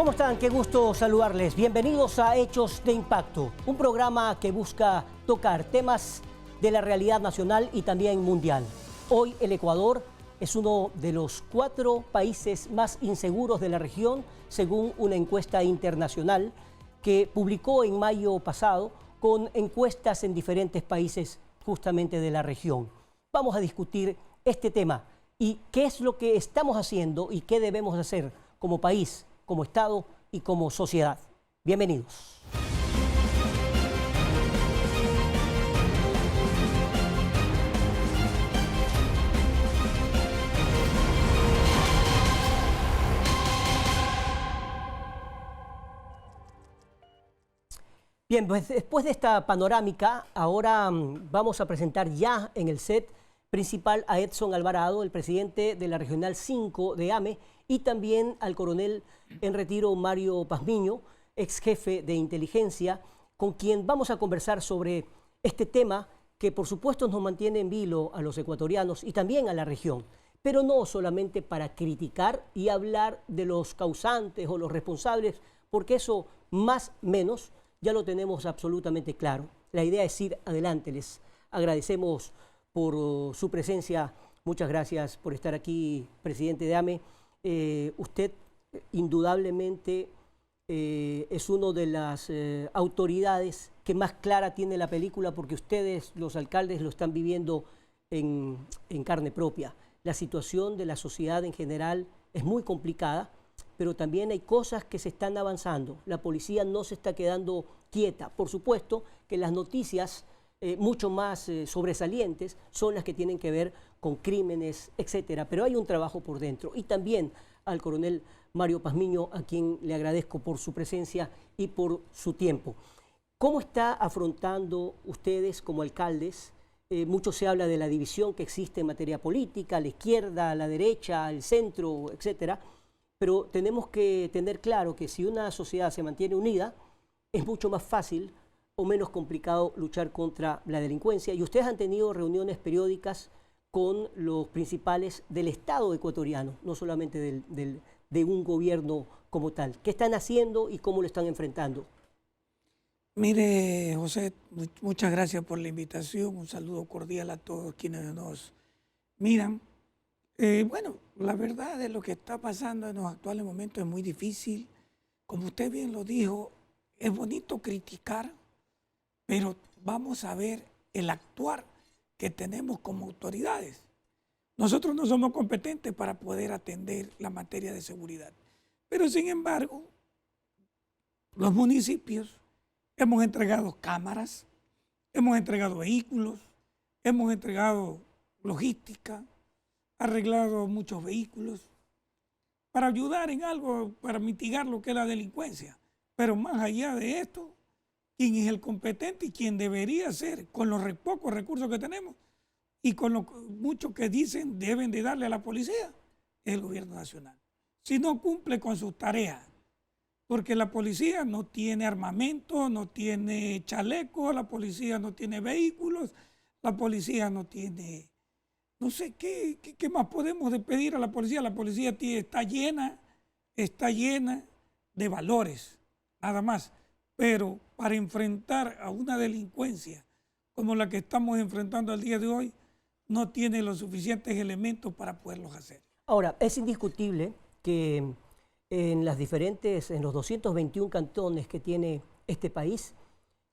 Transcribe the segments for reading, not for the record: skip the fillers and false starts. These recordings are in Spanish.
¿Cómo están? Qué gusto saludarles. Bienvenidos a Hechos de Impacto, un programa que busca tocar temas de la realidad nacional y también mundial. Hoy el Ecuador es uno de los 4 países más inseguros de la región, según una encuesta internacional que publicó en mayo pasado con encuestas en diferentes países justamente de la región. Vamos a discutir este tema y qué es lo que estamos haciendo y qué debemos hacer como país, como Estado y como sociedad. Bienvenidos. Bien, pues después de esta panorámica, ahora vamos a presentar ya en el set principal a Edson Alvarado, el presidente de la Regional 5 de AME, y también al coronel en retiro Mario Pazmiño, ex jefe de inteligencia, con quien vamos a conversar sobre este tema que por supuesto nos mantiene en vilo a los ecuatorianos y también a la región, pero no solamente para criticar y hablar de los causantes o los responsables, porque eso más o menos ya lo tenemos absolutamente claro. La idea es ir adelante. Les agradecemos por su presencia. Muchas gracias por estar aquí, presidente de AME. Usted indudablemente es una de las autoridades que más clara tiene la película, porque ustedes, los alcaldes, lo están viviendo en carne propia. La situación de la sociedad en general es muy complicada, pero también hay cosas que se están avanzando. La policía no se está quedando quieta. Por supuesto que las noticias mucho más sobresalientes son las que tienen que ver con crímenes, etcétera. Pero hay un trabajo por dentro. Y también al coronel Mario Pazmiño, a quien le agradezco por su presencia y por su tiempo. ¿Cómo está afrontando ustedes como alcaldes? Mucho se habla de la división que existe en materia política, la izquierda, la derecha, el centro, etcétera. Pero tenemos que tener claro que si una sociedad se mantiene unida, es mucho más fácil o menos complicado luchar contra la delincuencia. Y ustedes han tenido reuniones periódicas con los principales del Estado ecuatoriano, no solamente de un gobierno como tal. ¿Qué están haciendo y cómo lo están enfrentando? Mire, José, muchas gracias por la invitación. Un saludo cordial a todos quienes nos miran. Bueno, la verdad de lo que está pasando en los actuales momentos es muy difícil. Como usted bien lo dijo, es bonito criticar, pero vamos a ver el actuar que tenemos como autoridades. Nosotros no somos competentes para poder atender la materia de seguridad, pero sin embargo, los municipios hemos entregado cámaras, hemos entregado vehículos, hemos entregado logística, arreglado muchos vehículos para ayudar en algo, para mitigar lo que es la delincuencia. Pero más allá de esto, ¿quién es el competente y quién debería ser con los pocos recursos que tenemos y con lo mucho que dicen deben de darle a la policía? Es el gobierno nacional. Si no cumple con sus tareas, porque la policía no tiene armamento, no tiene chaleco, la policía no tiene vehículos, la policía no tiene... No sé, ¿qué más podemos pedir a la policía? La policía está llena de valores, nada más. Pero para enfrentar a una delincuencia como la que estamos enfrentando al día de hoy, no tiene los suficientes elementos para poderlos hacer. Ahora, es indiscutible que en los 221 cantones que tiene este país,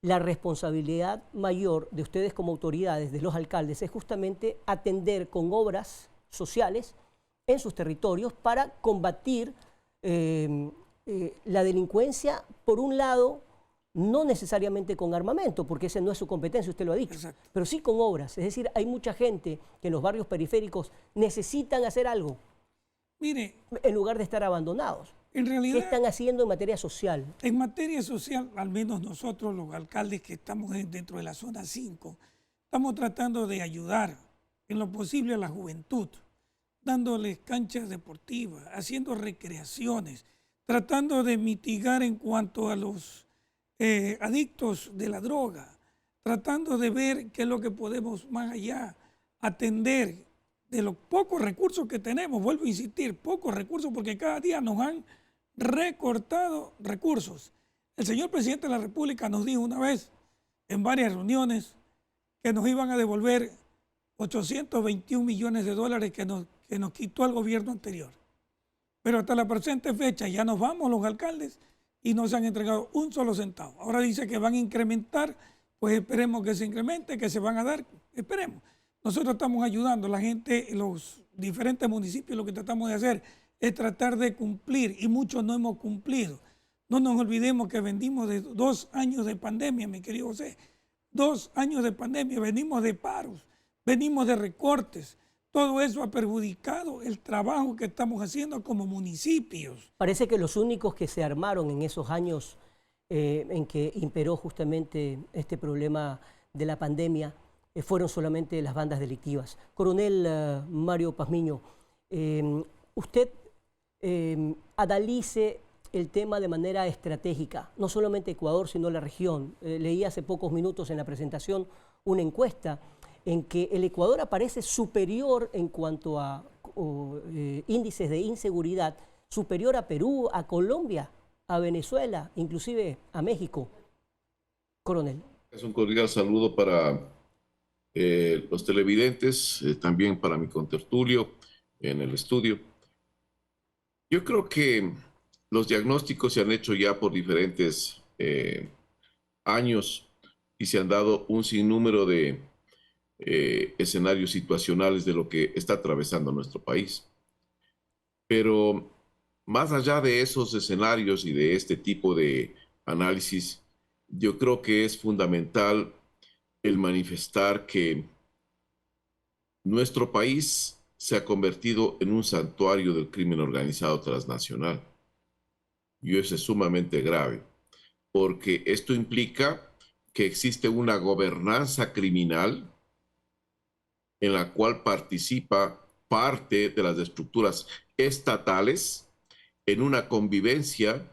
la responsabilidad mayor de ustedes como autoridades, de los alcaldes, es justamente atender con obras sociales en sus territorios para combatir la delincuencia, por un lado, no necesariamente con armamento, porque ese no es su competencia, usted lo ha dicho, Exacto. pero sí con obras. Es decir, hay mucha gente que en los barrios periféricos necesitan hacer algo. Mire, en lugar de estar abandonados. En realidad, ¿qué están haciendo en materia social? En materia social, al menos nosotros, los alcaldes que estamos dentro de la zona 5, estamos tratando de ayudar en lo posible a la juventud, dándoles canchas deportivas, haciendo recreaciones, tratando de mitigar en cuanto a los adictos de la droga, tratando de ver qué es lo que podemos más allá atender de los pocos recursos que tenemos. Vuelvo a insistir, pocos recursos, porque cada día nos recortado recursos. El señor presidente de la República nos dijo una vez en varias reuniones que nos iban a devolver 821 millones de dólares que nos quitó el gobierno anterior. Pero hasta la presente fecha ya nos vamos los alcaldes y no se han entregado un solo centavo. Ahora dice que van a incrementar, pues esperemos que se incremente, que se van a dar, esperemos. Nosotros estamos ayudando a la gente, los diferentes municipios, lo que tratamos de hacer es tratar de cumplir y muchos no hemos cumplido. No nos olvidemos que venimos de 2 años de pandemia, mi querido José. 2 años de pandemia, venimos de paros, venimos de recortes. Todo eso ha perjudicado el trabajo que estamos haciendo como municipios. Parece que los únicos que se armaron en esos años en que imperó justamente este problema de la pandemia fueron solamente las bandas delictivas. Coronel Mario Pazmiño, usted analice el tema de manera estratégica, no solamente Ecuador, sino la región. Leí hace pocos minutos en la presentación una encuesta en que el Ecuador aparece superior en cuanto a índices de inseguridad, superior a Perú, a Colombia, a Venezuela, inclusive a México. Coronel. Es un cordial saludo para los televidentes, también para mi contertulio en el estudio. Yo creo que los diagnósticos se han hecho ya por diferentes años y se han dado un sinnúmero de escenarios situacionales de lo que está atravesando nuestro país. Pero más allá de esos escenarios y de este tipo de análisis, yo creo que es fundamental el manifestar que nuestro país se ha convertido en un santuario del crimen organizado transnacional. Y eso es sumamente grave, porque esto implica que existe una gobernanza criminal en la cual participa parte de las estructuras estatales en una convivencia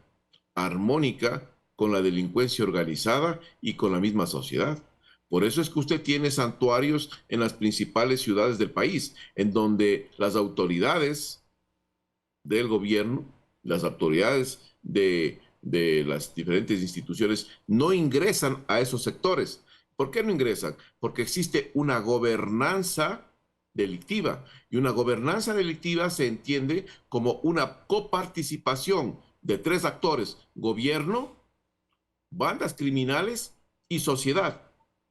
armónica con la delincuencia organizada y con la misma sociedad. Por eso es que usted tiene santuarios en las principales ciudades del país, en donde las autoridades del gobierno, las autoridades de las diferentes instituciones no ingresan a esos sectores. ¿Por qué no ingresan? Porque existe una gobernanza delictiva. Y una gobernanza delictiva se entiende como una coparticipación de 3 actores: gobierno, bandas criminales y sociedad.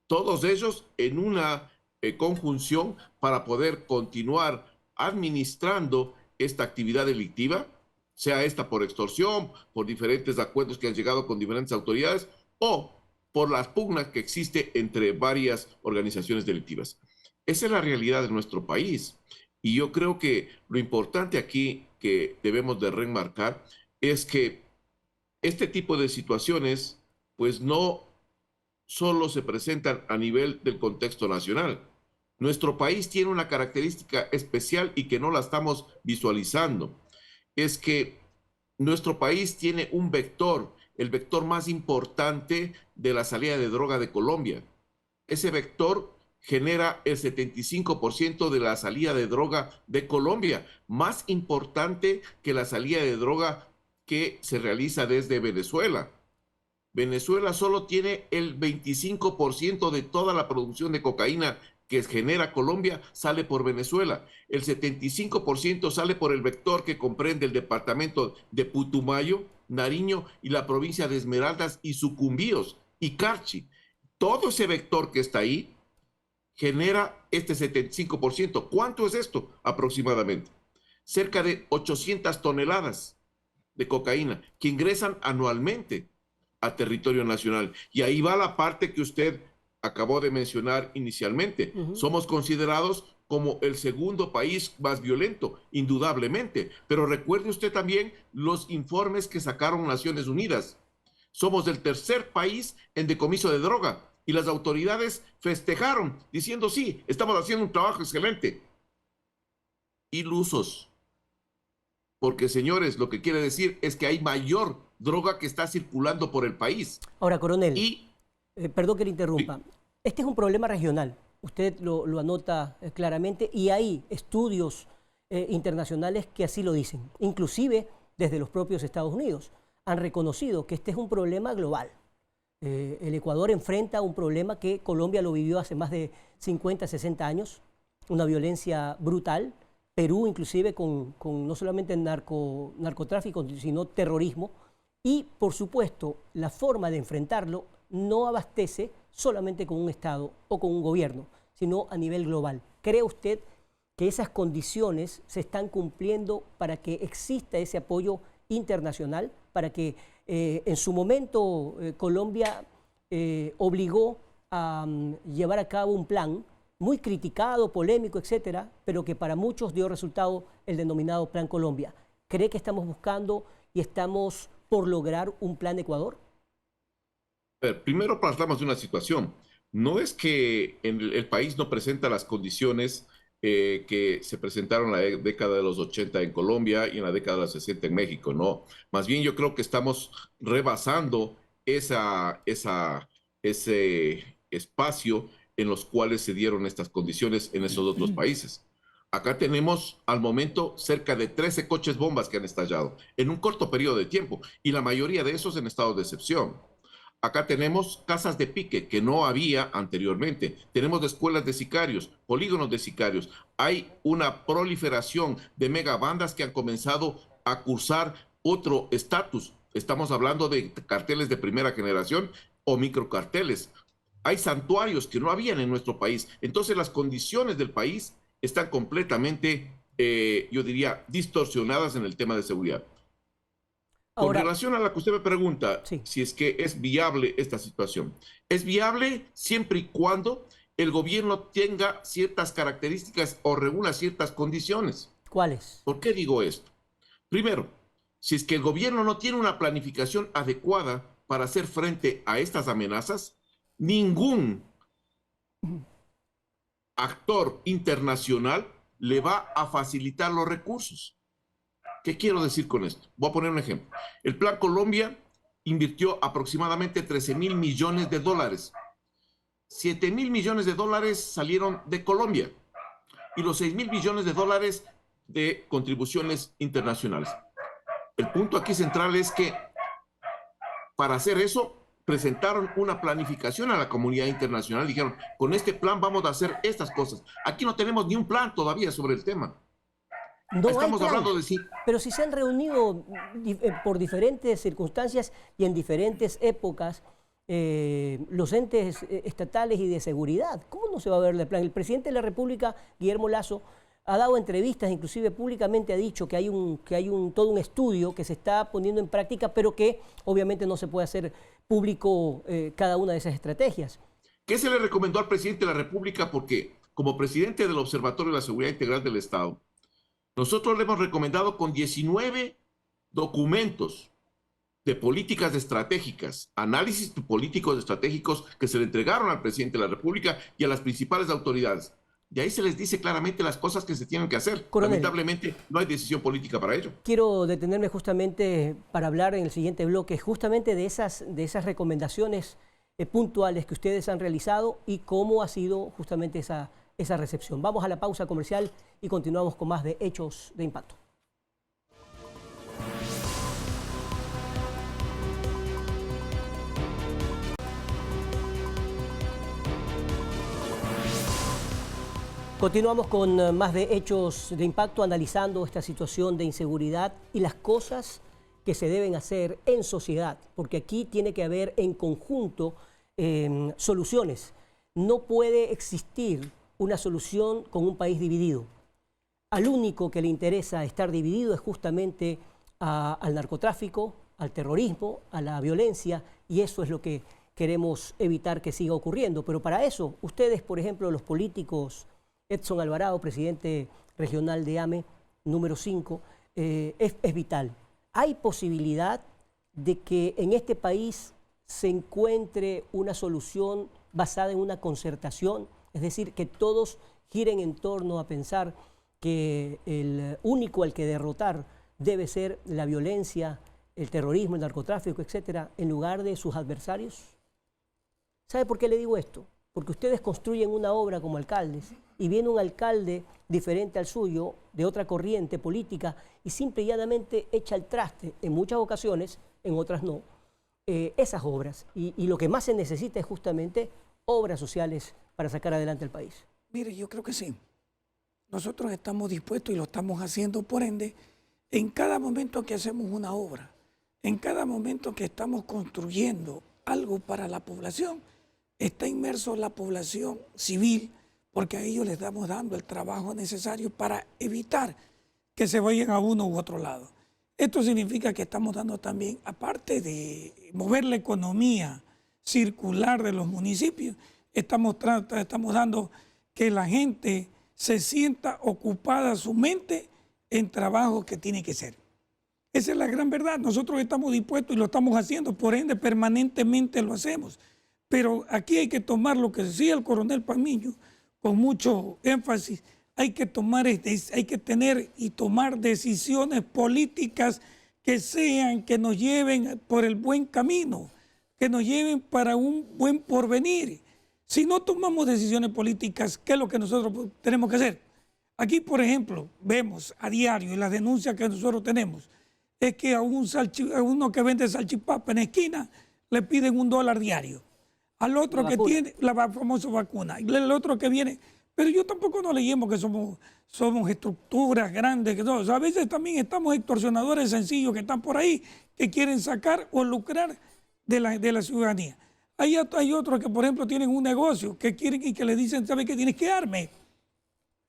Todos ellos en una conjunción para poder continuar administrando esta actividad delictiva, sea esta por extorsión, por diferentes acuerdos que han llegado con diferentes autoridades o por las pugnas que existe entre varias organizaciones delictivas. Esa es la realidad de nuestro país. Y yo creo que lo importante aquí que debemos de remarcar es que este tipo de situaciones pues no solo se presentan a nivel del contexto nacional. Nuestro país tiene una característica especial y que no la estamos visualizando. Es que nuestro país tiene un vector, el vector más importante de la salida de droga de Colombia. Ese vector genera el 75% de la salida de droga de Colombia, más importante que la salida de droga que se realiza desde Venezuela. Venezuela solo tiene el 25% de toda la producción de cocaína que genera Colombia, sale por Venezuela. El 75% sale por el vector que comprende el departamento de Putumayo, Nariño y la provincia de Esmeraldas y Sucumbíos y Carchi. Todo ese vector que está ahí genera este 75%. ¿Cuánto es esto aproximadamente? Cerca de 800 toneladas de cocaína que ingresan anualmente a territorio nacional. Y ahí va la parte que usted acabó de mencionar inicialmente. Somos considerados como el segundo país más violento, indudablemente. Pero recuerde usted también los informes que sacaron Naciones Unidas. Somos el 3er país en decomiso de droga. Y las autoridades festejaron, diciendo, sí, estamos haciendo un trabajo excelente. Ilusos. Porque, señores, lo que quiere decir es que hay mayor droga que está circulando por el país. Ahora, coronel, perdón que le interrumpa. Sí. Este es un problema regional. Usted lo anota claramente y hay estudios internacionales que así lo dicen. Inclusive desde los propios Estados Unidos. Han reconocido que este es un problema global. El Ecuador enfrenta un problema que Colombia lo vivió hace más de 50, 60 años, una violencia brutal. Perú inclusive con no solamente narcotráfico, sino terrorismo. Y, por supuesto, la forma de enfrentarlo no abastece solamente con un Estado o con un gobierno, sino a nivel global. ¿Cree usted que esas condiciones se están cumpliendo para que exista ese apoyo internacional, para que en su momento Colombia obligó a llevar a cabo un plan muy criticado, polémico, etcétera, pero que para muchos dio resultado el denominado Plan Colombia? ¿Cree que estamos buscando y estamos por lograr un plan Ecuador? Primero partamos de una situación. No es que el país no presenta las condiciones que se presentaron en la década de los 80 en Colombia y en la década de los 60 en México, no. Más bien yo creo que estamos rebasando ese espacio en los cuales se dieron estas condiciones en esos otros países. Acá tenemos al momento cerca de 13 coches bombas que han estallado en un corto periodo de tiempo y la mayoría de esos en estado de excepción. Acá tenemos casas de pique que no había anteriormente. Tenemos escuelas de sicarios, polígonos de sicarios. Hay una proliferación de megabandas que han comenzado a cursar otro estatus. Estamos hablando de carteles de primera generación o microcarteles. Hay santuarios que no habían en nuestro país. Entonces las condiciones del país están completamente, yo diría, distorsionadas en el tema de seguridad. Ahora, Con relación a la que usted me pregunta, sí. si es que es viable esta situación. Es viable siempre y cuando el gobierno tenga ciertas características o reúna ciertas condiciones. ¿Cuáles? ¿Por qué digo esto? Primero, si es que el gobierno no tiene una planificación adecuada para hacer frente a estas amenazas, ningún actor internacional le va a facilitar los recursos. ¿Qué quiero decir con esto? Voy a poner un ejemplo. El Plan Colombia invirtió aproximadamente 13.000 millones de dólares. 7.000 millones de dólares salieron de Colombia y los 6.000 millones de dólares de contribuciones internacionales. El punto aquí central es que para hacer eso presentaron una planificación a la comunidad internacional. Dijeron, con este plan vamos a hacer estas cosas. Aquí no tenemos ni un plan todavía sobre el tema. No Estamos hay plan, hablando de sí. pero si se han reunido por diferentes circunstancias y en diferentes épocas los entes estatales y de seguridad, ¿cómo no se va a ver el plan? El presidente de la República, Guillermo Lasso, ha dado entrevistas, inclusive públicamente ha dicho que hay todo un estudio que se está poniendo en práctica, pero que obviamente no se puede hacer público cada una de esas estrategias. ¿Qué se le recomendó al presidente de la República? Porque como presidente del Observatorio de la Seguridad Integral del Estado, nosotros le hemos recomendado con 19 documentos de políticas estratégicas, análisis políticos estratégicos que se le entregaron al presidente de la República y a las principales autoridades. Y ahí se les dice claramente las cosas que se tienen que hacer. Coronel, lamentablemente no hay decisión política para ello. Quiero detenerme justamente para hablar en el siguiente bloque justamente de esas recomendaciones puntuales que ustedes han realizado y cómo ha sido justamente esa recepción. Vamos a la pausa comercial y continuamos con más de Hechos de Impacto. Continuamos con más de Hechos de Impacto, analizando esta situación de inseguridad y las cosas que se deben hacer en sociedad, porque aquí tiene que haber en conjunto soluciones. No puede existir una solución con un país dividido. Al único que le interesa estar dividido es justamente al narcotráfico, al terrorismo, a la violencia, y eso es lo que queremos evitar que siga ocurriendo. Pero para eso, ustedes, por ejemplo, los políticos, Edson Alvarado, presidente regional de AME, número 5, es vital. ¿Hay posibilidad de que en este país se encuentre una solución basada en una concertación? Es decir, que todos giren en torno a pensar que el único al que derrotar debe ser la violencia, el terrorismo, el narcotráfico, etcétera, en lugar de sus adversarios. ¿Sabe por qué le digo esto? porque ustedes construyen una obra como alcaldes y viene un alcalde diferente al suyo, de otra corriente política, y simple y llanamente echa al traste, en muchas ocasiones, en otras no, esas obras. Y lo que más se necesita es justamente obras sociales para sacar adelante el país. Mire, yo creo que sí. Nosotros estamos dispuestos y lo estamos haciendo, por ende, en cada momento que hacemos una obra, en cada momento que estamos construyendo algo para la población, está inmerso la población civil, porque a ellos les estamos dando el trabajo necesario para evitar que se vayan a uno u otro lado. Esto significa que estamos dando también, aparte de mover la economía circular de los municipios, estamos dando que la gente se sienta ocupada su mente en trabajo que tiene que ser. Esa es la gran verdad. Nosotros estamos dispuestos y lo estamos haciendo, por ende permanentemente lo hacemos. Pero aquí hay que tomar lo que decía el coronel Pamiño con mucho énfasis. Hay que tener y tomar decisiones políticas que nos lleven por el buen camino, que nos lleven para un buen porvenir. Si no tomamos decisiones políticas, ¿qué es lo que nosotros tenemos que hacer? Aquí, por ejemplo, vemos a diario y las denuncias que nosotros tenemos, es que a uno que vende salchipapa en la esquina le piden $1 diario. Al otro que tiene la famosa vacuna. Y el otro que viene. Pero yo tampoco no leemos que somos estructuras grandes. O sea, a veces también estamos extorsionadores sencillos que están por ahí, que quieren sacar o lucrar de la ciudadanía. Hay otros que, por ejemplo, tienen un negocio que quieren y que le dicen, ¿sabe qué? Tienes que darme.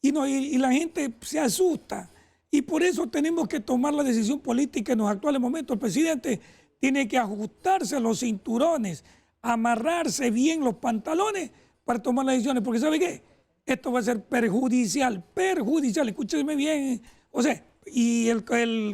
Y la gente se asusta. Y por eso tenemos que tomar la decisión política en los actuales momentos. El presidente tiene que ajustarse los cinturones, amarrarse bien los pantalones para tomar las decisiones. Porque ¿sabe qué? Esto va a ser perjudicial, escúcheme bien. O sea, y el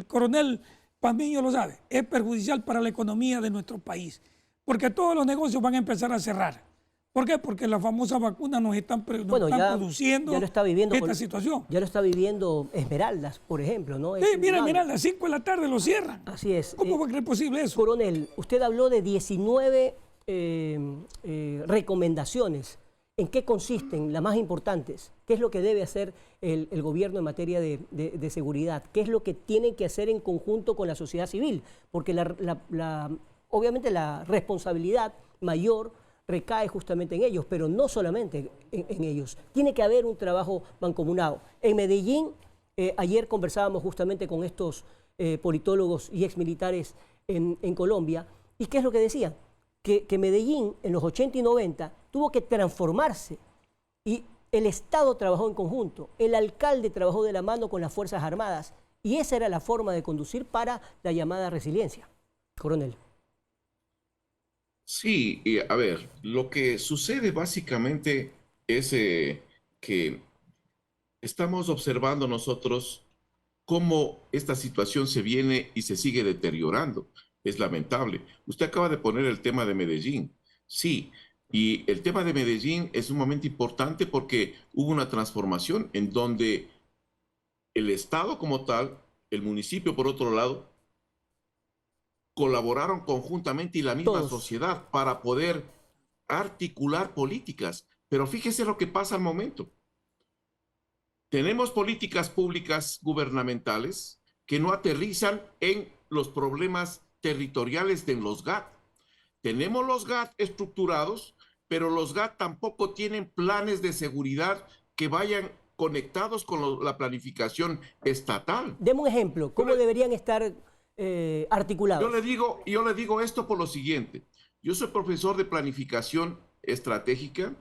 coronel Pamiño lo sabe, es perjudicial para la economía de nuestro país. Porque todos los negocios van a empezar a cerrar. ¿Por qué? Porque las famosas vacunas nos están produciendo esta situación. Ya lo está viviendo Esmeraldas, por ejemplo, ¿no? Sí, mira, Esmeraldas, 5 de la tarde lo cierran. Así es. ¿Cómo va a ser posible eso? Coronel, usted habló de 19 recomendaciones. ¿En qué consisten las más importantes? ¿Qué es lo que debe hacer el gobierno en materia de seguridad? ¿Qué es lo que tienen que hacer en conjunto con la sociedad civil? Porque obviamente la responsabilidad mayor recae justamente en ellos, pero no solamente en ellos. Tiene que haber un trabajo mancomunado. En Medellín, ayer conversábamos justamente con estos politólogos y exmilitares en Colombia, ¿y qué es lo que decían? Que Medellín en los 80 y 90 tuvo que transformarse y el Estado trabajó en conjunto, el alcalde trabajó de la mano con las Fuerzas Armadas y esa era la forma de conducir para la llamada resiliencia. Coronel. Sí, a ver, lo que sucede básicamente es que estamos observando nosotros cómo esta situación se viene y se sigue deteriorando. Es lamentable. Usted acaba de poner el tema de Medellín. Sí, y el tema de Medellín es un momento importante porque hubo una transformación en donde el Estado como tal, el municipio por otro lado, colaboraron conjuntamente y la misma sociedad para poder articular políticas. Pero fíjese lo que pasa al momento. Tenemos políticas públicas gubernamentales que no aterrizan en los problemas territoriales de los GAT. Tenemos los GAT estructurados, pero los GAT tampoco tienen planes de seguridad que vayan conectados con la planificación estatal. Deme un ejemplo, ¿cómo deberían estar articulados? Yo le digo esto por lo siguiente. Yo soy profesor de planificación estratégica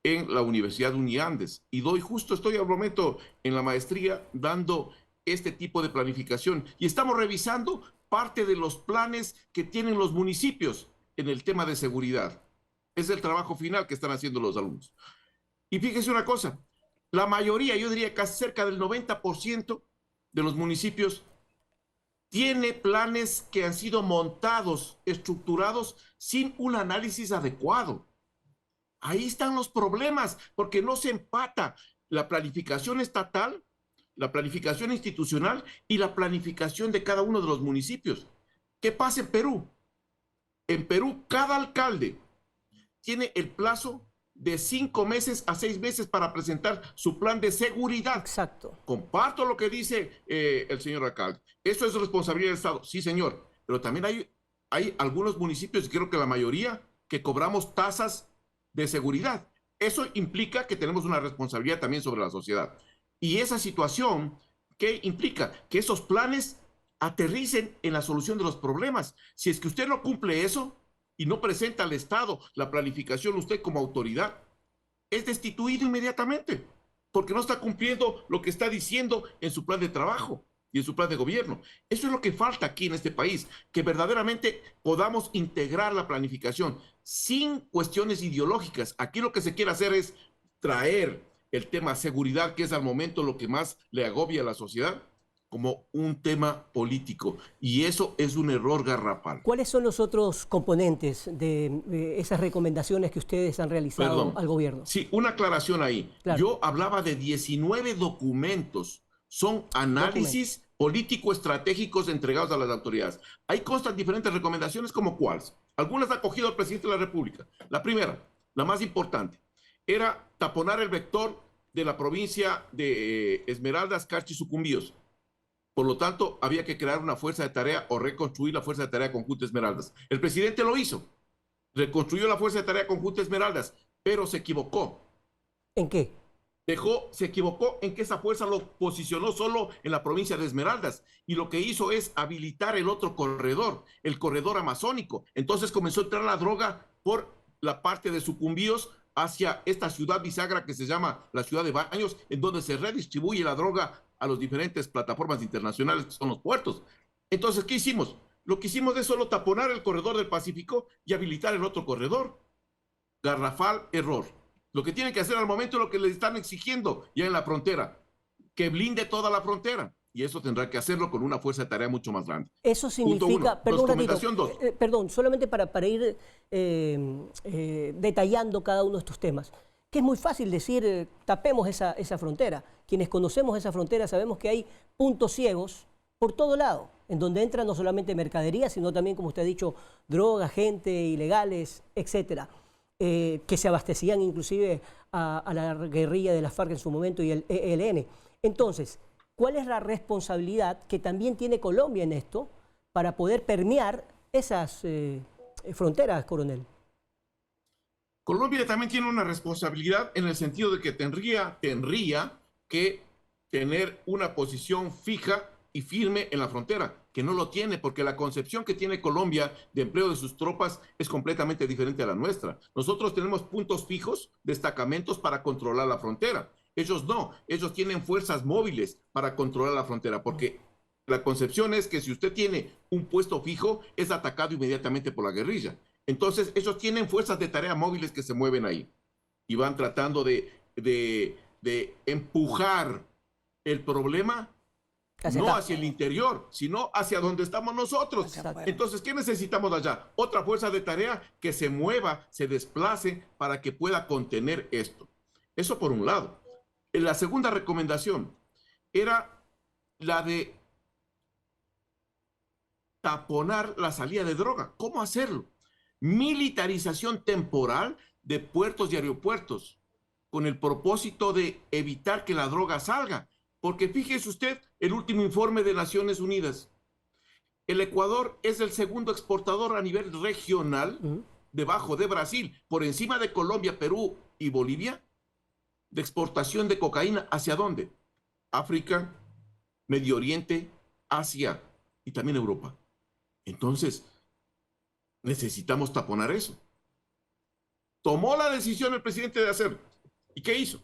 en la Universidad Uniandes y estoy al momento en la maestría dando este tipo de planificación y estamos revisando parte de los planes que tienen los municipios en el tema de seguridad. Es el trabajo final que están haciendo los alumnos. Y fíjese una cosa, la mayoría, yo diría casi cerca del 90% de los municipios tiene planes que han sido montados, estructurados sin un análisis adecuado. Ahí están los problemas, porque no se empata la planificación estatal, la planificación institucional y la planificación de cada uno de los municipios. ¿Qué pasa en Perú? En Perú, cada alcalde tiene el plazo de 5 meses a 6 meses para presentar su plan de seguridad. Exacto. Comparto lo que dice el señor alcalde. Eso es responsabilidad del Estado, sí, señor. Pero también hay algunos municipios, y creo que la mayoría, que cobramos tasas de seguridad. Eso implica que tenemos una responsabilidad también sobre la sociedad. Y esa situación, ¿qué implica? Que esos planes aterricen en la solución de los problemas. Si es que usted no cumple eso y no presenta al Estado la planificación, usted como autoridad, es destituido inmediatamente, porque no está cumpliendo lo que está diciendo en su plan de trabajo y en su plan de gobierno. Eso es lo que falta aquí en este país, que verdaderamente podamos integrar la planificación sin cuestiones ideológicas. Aquí lo que se quiere hacer es traer el tema seguridad, que es al momento lo que más le agobia a la sociedad, como un tema político. Y eso es un error garrafal. ¿Cuáles son los otros componentes de esas recomendaciones que ustedes han realizado al gobierno? Sí, una aclaración ahí. Claro. Yo hablaba de 19 documentos. Son análisis político-estratégicos entregados a las autoridades. Ahí constan diferentes recomendaciones, como cuáles. Algunas ha cogido el presidente de la República. La primera, la más importante, era taponar el vector de la provincia de Esmeraldas, Carchi y Sucumbíos. Por lo tanto, había que crear una fuerza de tarea o reconstruir la fuerza de tarea conjunta Esmeraldas. El presidente lo hizo. Reconstruyó la fuerza de tarea conjunta Esmeraldas, pero se equivocó. ¿En qué? Se equivocó en que esa fuerza lo posicionó solo en la provincia de Esmeraldas, y lo que hizo es habilitar el otro corredor, el corredor amazónico. Entonces comenzó a entrar la droga por la parte de Sucumbíos hacia esta ciudad bisagra que se llama la ciudad de Baños, en donde se redistribuye la droga a las diferentes plataformas internacionales que son los puertos. Entonces, ¿qué hicimos? Lo que hicimos es solo taponar el corredor del Pacífico y habilitar el otro corredor. Garrafal error. Lo que tienen que hacer al momento es lo que les están exigiendo ya en la frontera, que blinde toda la frontera. Y eso tendrá que hacerlo con una fuerza de tarea mucho más grande. Eso significa, perdón, solamente para ir detallando cada uno de estos temas, que es muy fácil decir, tapemos esa frontera. Quienes conocemos esa frontera sabemos que hay puntos ciegos por todo lado, en donde entran no solamente mercadería, sino también, como usted ha dicho, drogas, gente, ilegales, etcétera. Que se abastecían inclusive a la guerrilla de las FARC en su momento y el ELN. Entonces, ¿cuál es la responsabilidad que también tiene Colombia en esto para poder permear esas fronteras, coronel? Colombia también tiene una responsabilidad en el sentido de que tendría que tener una posición fija y firme en la frontera, que no lo tiene, porque la concepción que tiene Colombia de empleo de sus tropas es completamente diferente a la nuestra. Nosotros tenemos puntos fijos, destacamentos para controlar la frontera. Ellos no, ellos tienen fuerzas móviles para controlar la frontera, porque la concepción es que si usted tiene un puesto fijo, es atacado inmediatamente por la guerrilla. Entonces, ellos tienen fuerzas de tarea móviles que se mueven ahí y van tratando de empujar el problema no hacia el interior, sino hacia donde estamos nosotros. Entonces, ¿qué necesitamos allá? Otra fuerza de tarea que se mueva, se desplace para que pueda contener esto. Eso por un lado. La segunda recomendación era la de taponar la salida de droga. ¿Cómo hacerlo? Militarización temporal de puertos y aeropuertos con el propósito de evitar que la droga salga. Porque fíjese usted el último informe de Naciones Unidas. El Ecuador es el segundo exportador a nivel regional, debajo de Brasil, por encima de Colombia, Perú y Bolivia, de exportación de cocaína. ¿Hacia dónde? África, Medio Oriente, Asia y también Europa. Entonces, necesitamos taponar eso. Tomó la decisión el presidente de hacerlo. ¿Y qué hizo?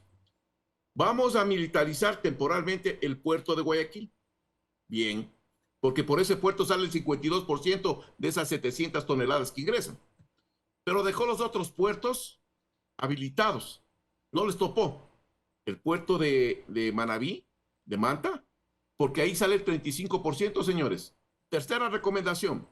Vamos a militarizar temporalmente el puerto de Guayaquil. Bien, porque por ese puerto sale el 52% de esas 700 toneladas que ingresan. Pero dejó los otros puertos habilitados. No les topó. El puerto de Manabí, de Manta, porque ahí sale el 35%, señores. Tercera recomendación,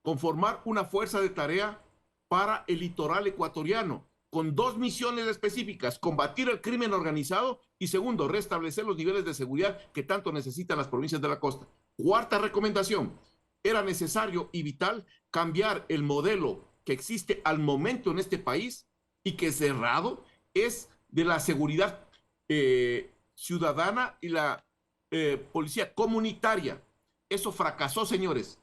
conformar una fuerza de tarea para el litoral ecuatoriano, con 2 misiones específicas: combatir el crimen organizado y segundo, restablecer los niveles de seguridad que tanto necesitan las provincias de la costa. Cuarta recomendación, era necesario y vital cambiar el modelo que existe al momento en este país y que cerrado es de la seguridad ciudadana y la policía comunitaria. Eso fracasó, señores.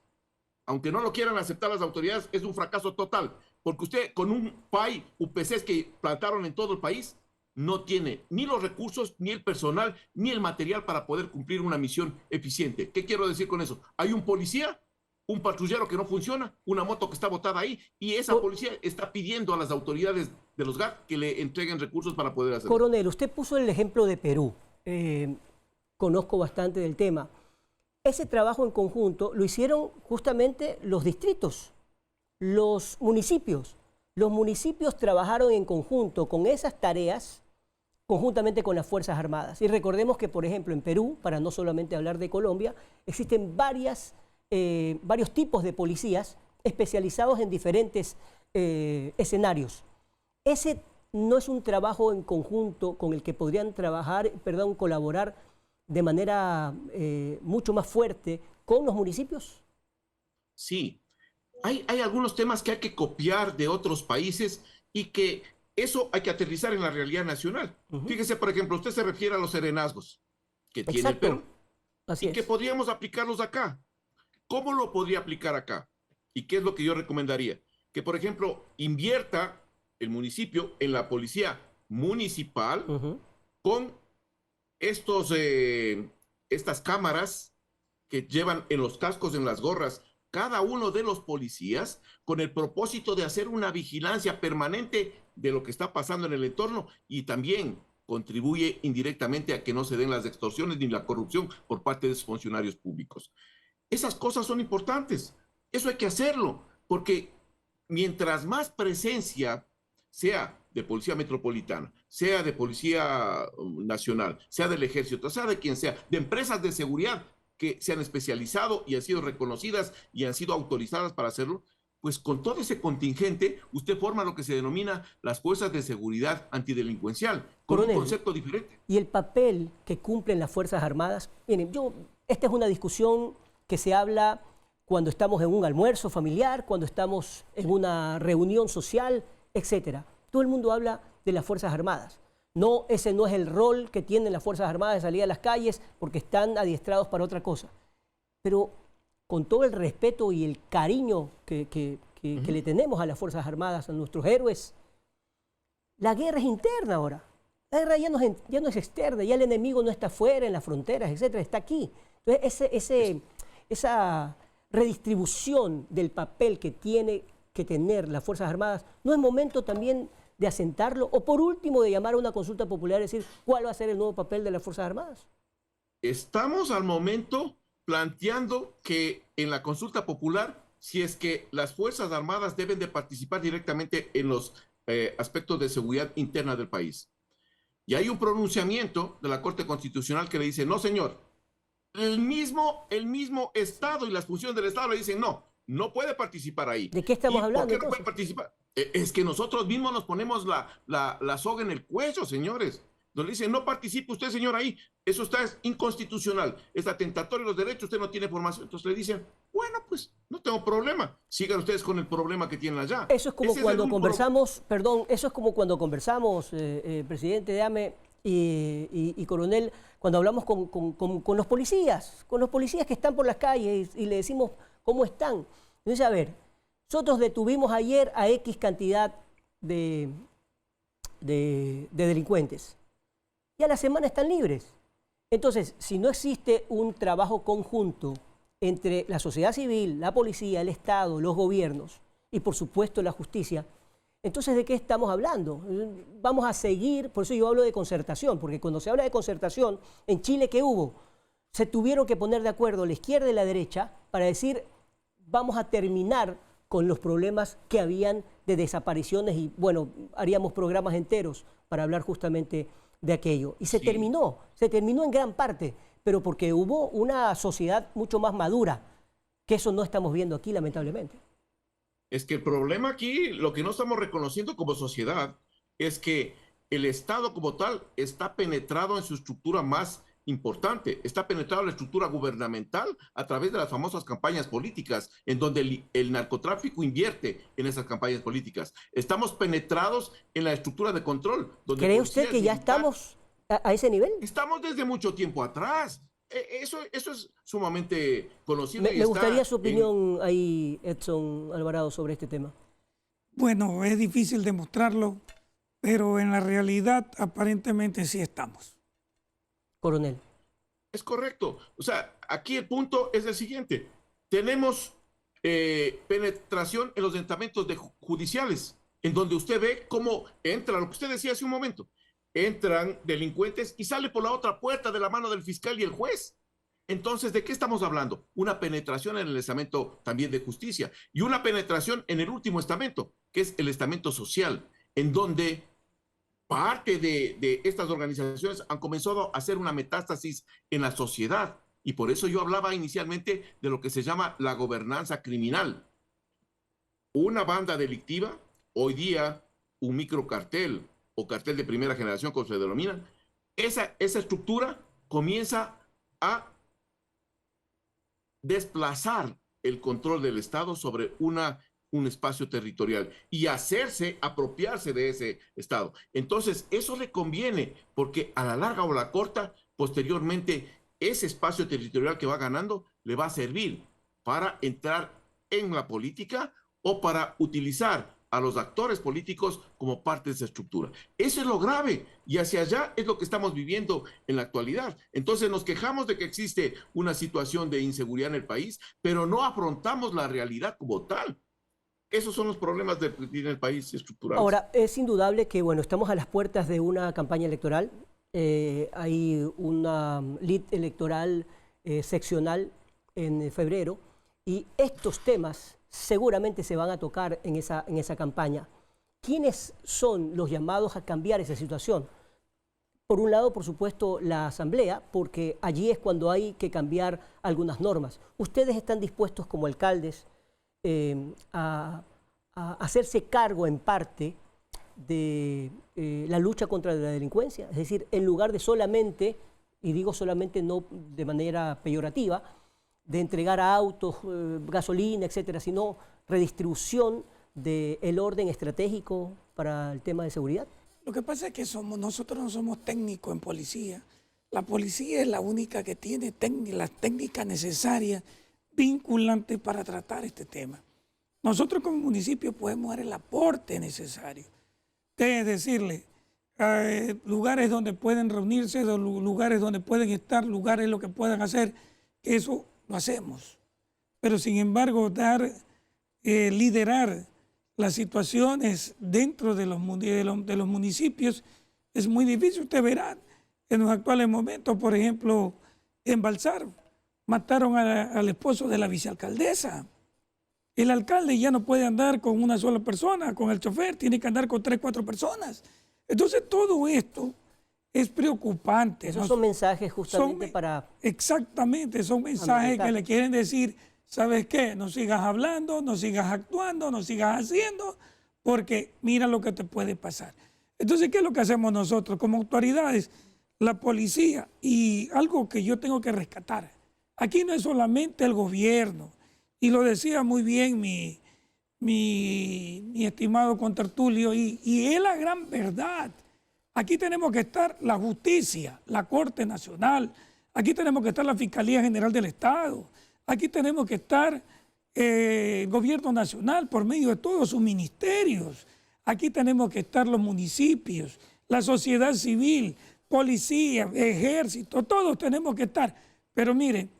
Aunque no lo quieran aceptar las autoridades, es un fracaso total. Porque usted con un PAI, UPCs que plantaron en todo el país, no tiene ni los recursos, ni el personal, ni el material para poder cumplir una misión eficiente. ¿Qué quiero decir con eso? Hay un policía, un patrullero que no funciona, una moto que está botada ahí, y esa policía está pidiendo a las autoridades de los GAT que le entreguen recursos para poder hacerlo. Coronel, usted puso el ejemplo de Perú. Conozco bastante del tema. Ese trabajo en conjunto lo hicieron justamente los distritos, los municipios. Los municipios trabajaron en conjunto con esas tareas, conjuntamente con las Fuerzas Armadas. Y recordemos que, por ejemplo, en Perú, para no solamente hablar de Colombia, existen varios tipos de policías especializados en diferentes escenarios. Ese no es un trabajo en conjunto con el que podrían colaborar de manera mucho más fuerte con los municipios. Sí, hay algunos temas que hay que copiar de otros países y que eso hay que aterrizar en la realidad nacional. Fíjese, por ejemplo, usted se refiere a los serenazgos que tiene el Perú y que podríamos aplicarlos acá. ¿Cómo lo podría aplicar acá? ¿Y qué es lo que yo recomendaría? Que, por ejemplo, invierta el municipio en la policía municipal con estas cámaras que llevan en los cascos, en las gorras, cada uno de los policías, con el propósito de hacer una vigilancia permanente de lo que está pasando en el entorno, y también contribuye indirectamente a que no se den las extorsiones ni la corrupción por parte de esos funcionarios públicos. Esas cosas son importantes. Eso hay que hacerlo, porque mientras más presencia sea de policía metropolitana, sea de policía nacional, sea del ejército, sea de quien sea, de empresas de seguridad que se han especializado y han sido reconocidas y han sido autorizadas para hacerlo, pues con todo ese contingente usted forma lo que se denomina las fuerzas de seguridad antidelincuencial, con un concepto diferente. Y el papel que cumplen las Fuerzas Armadas, miren, esta es una discusión que se habla cuando estamos en un almuerzo familiar, cuando estamos en una reunión social, etcétera. Todo el mundo habla de las Fuerzas Armadas. No, ese no es el rol que tienen las Fuerzas Armadas de salir a las calles porque están adiestrados para otra cosa. Pero con todo el respeto y el cariño que le tenemos a las Fuerzas Armadas, a nuestros héroes, la guerra es interna ahora. La guerra ya no es externa, ya el enemigo no está afuera, en las fronteras, etcétera, está aquí. Entonces, esa redistribución del papel que tiene que tener las Fuerzas Armadas, ¿no es momento también de asentarlo? O por último, de llamar a una consulta popular y decir cuál va a ser el nuevo papel de las Fuerzas Armadas. Estamos al momento planteando que en la consulta popular, si es que las Fuerzas Armadas deben de participar directamente en los aspectos de seguridad interna del país. Y hay un pronunciamiento de la Corte Constitucional que le dice, no señor, el mismo Estado y las funciones del Estado le dicen, no puede participar ahí. ¿De qué estamos hablando? ¿Por qué no puede participar? Es que nosotros mismos nos ponemos la soga en el cuello, señores. Nos dicen, no participe usted, señor, ahí. Eso está inconstitucional. Es atentatorio de los derechos, usted no tiene formación. Entonces le dicen, bueno, pues no tengo problema. Sigan ustedes con el problema que tienen allá. Eso es como cuando conversamos, presidente de AME y coronel, cuando hablamos con los policías que están por las calles y le decimos cómo están. Entonces, a ver, nosotros detuvimos ayer a X cantidad de delincuentes y a la semana están libres. Entonces, si no existe un trabajo conjunto entre la sociedad civil, la policía, el Estado, los gobiernos y, por supuesto, la justicia, entonces, ¿de qué estamos hablando? Vamos a seguir, por eso yo hablo de concertación, porque cuando se habla de concertación, en Chile, ¿qué hubo? Se tuvieron que poner de acuerdo la izquierda y la derecha para decir, vamos a terminar con los problemas que habían de desapariciones y, bueno, haríamos programas enteros para hablar justamente de aquello. Y se terminó en gran parte, pero porque hubo una sociedad mucho más madura, que eso no estamos viendo aquí, lamentablemente. Es que el problema aquí, lo que no estamos reconociendo como sociedad, es que el Estado como tal está penetrado en su estructura más importante, está penetrado la estructura gubernamental a través de las famosas campañas políticas, en donde el narcotráfico invierte en esas campañas políticas. Estamos penetrados en la estructura de control. ¿Cree usted que ya estamos a ese nivel? Estamos desde mucho tiempo atrás. Eso es sumamente conocido. Me gustaría su opinión ahí, Edson Alvarado, sobre este tema. Bueno, es difícil demostrarlo, pero en la realidad aparentemente sí estamos. Coronel. Es correcto. O sea, aquí el punto es el siguiente. Tenemos penetración en los estamentos judiciales, en donde usted ve cómo entra, lo que usted decía hace un momento, entran delincuentes y sale por la otra puerta de la mano del fiscal y el juez. Entonces, ¿de qué estamos hablando? Una penetración en el estamento también de justicia y una penetración en el último estamento, que es el estamento social, en donde parte de estas organizaciones han comenzado a hacer una metástasis en la sociedad. Y por eso yo hablaba inicialmente de lo que se llama la gobernanza criminal. Una banda delictiva, hoy día un microcartel o cartel de primera generación, como se denomina, esa estructura comienza a desplazar el control del Estado sobre un espacio territorial y apropiarse de ese Estado. Entonces, eso le conviene, porque a la larga o a la corta, posteriormente, ese espacio territorial que va ganando le va a servir para entrar en la política o para utilizar a los actores políticos como parte de esa estructura. Eso es lo grave, y hacia allá es lo que estamos viviendo en la actualidad. Entonces nos quejamos de que existe una situación de inseguridad en el país, pero no afrontamos la realidad como tal. Esos son los problemas que tiene el país estructurales. Ahora, es indudable que, bueno, estamos a las puertas de una campaña electoral. Hay una lid electoral seccional en febrero, y estos temas seguramente se van a tocar en esa campaña. ¿Quiénes son los llamados a cambiar esa situación? Por un lado, por supuesto, la Asamblea, porque allí es cuando hay que cambiar algunas normas. ¿Ustedes están dispuestos como alcaldes a hacerse cargo en parte de la lucha contra la delincuencia? Es decir, en lugar de solamente, y digo solamente no de manera peyorativa, de entregar autos, gasolina, etcétera, sino redistribución del orden estratégico para el tema de seguridad. Lo que pasa es que nosotros no somos técnicos en policía. La policía es la única que tiene las técnicas necesarias, vinculantes para tratar este tema. Nosotros como municipio podemos dar el aporte necesario. Es decirle, lugares donde pueden reunirse, lugares donde pueden estar, lugares lo que puedan hacer, que eso lo hacemos. Pero sin embargo, liderar las situaciones dentro de los municipios es muy difícil. Usted verá en los actuales momentos, por ejemplo, en Balsar, mataron al esposo de la vicealcaldesa. El alcalde ya no puede andar con una sola persona, con el chofer, tiene que andar con 3, 4 personas. Entonces todo esto es preocupante. Esos son mensajes justamente para... Exactamente, son mensajes que le quieren decir, ¿sabes qué? No sigas hablando, no sigas actuando, no sigas haciendo, porque mira lo que te puede pasar. Entonces, ¿qué es lo que hacemos nosotros como autoridades? La policía, y algo que yo tengo que rescatar. Aquí no es solamente el gobierno, y lo decía muy bien mi estimado contertulio, y es la gran verdad. Aquí tenemos que estar la justicia, la Corte Nacional, aquí tenemos que estar la Fiscalía General del Estado, aquí tenemos que estar el Gobierno Nacional por medio de todos sus ministerios, aquí tenemos que estar los municipios, la sociedad civil, policía, ejército, todos tenemos que estar. Pero miren,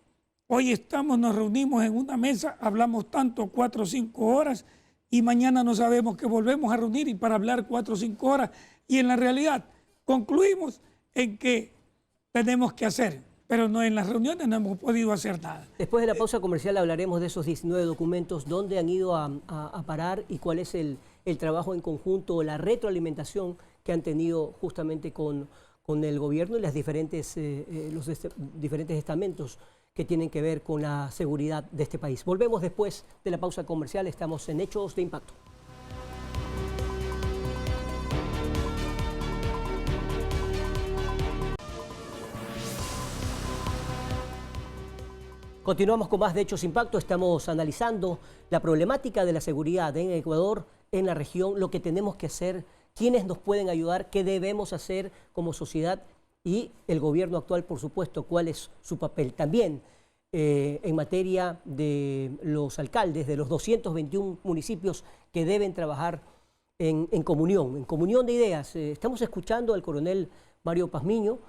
hoy nos reunimos en una mesa, hablamos tanto 4 o 5 horas y mañana no sabemos que volvemos a reunir y para hablar 4 o 5 horas. Y en la realidad concluimos en que tenemos que hacer, pero no en las reuniones no hemos podido hacer nada. Después de la pausa comercial hablaremos de esos 19 documentos, dónde han ido a parar y cuál es el trabajo en conjunto, la retroalimentación que han tenido justamente con el gobierno y los diferentes estamentos que tienen que ver con la seguridad de este país. Volvemos después de la pausa comercial, estamos en Hechos de Impacto. Continuamos con más de Hechos Impacto. Estamos analizando la problemática de la seguridad en Ecuador, en la región, lo que tenemos que hacer, quiénes nos pueden ayudar, qué debemos hacer como sociedad y el gobierno actual, por supuesto, cuál es su papel. También en materia de los alcaldes de los 221 municipios que deben trabajar en comunión de ideas. Estamos escuchando al coronel Mario Pazmiño,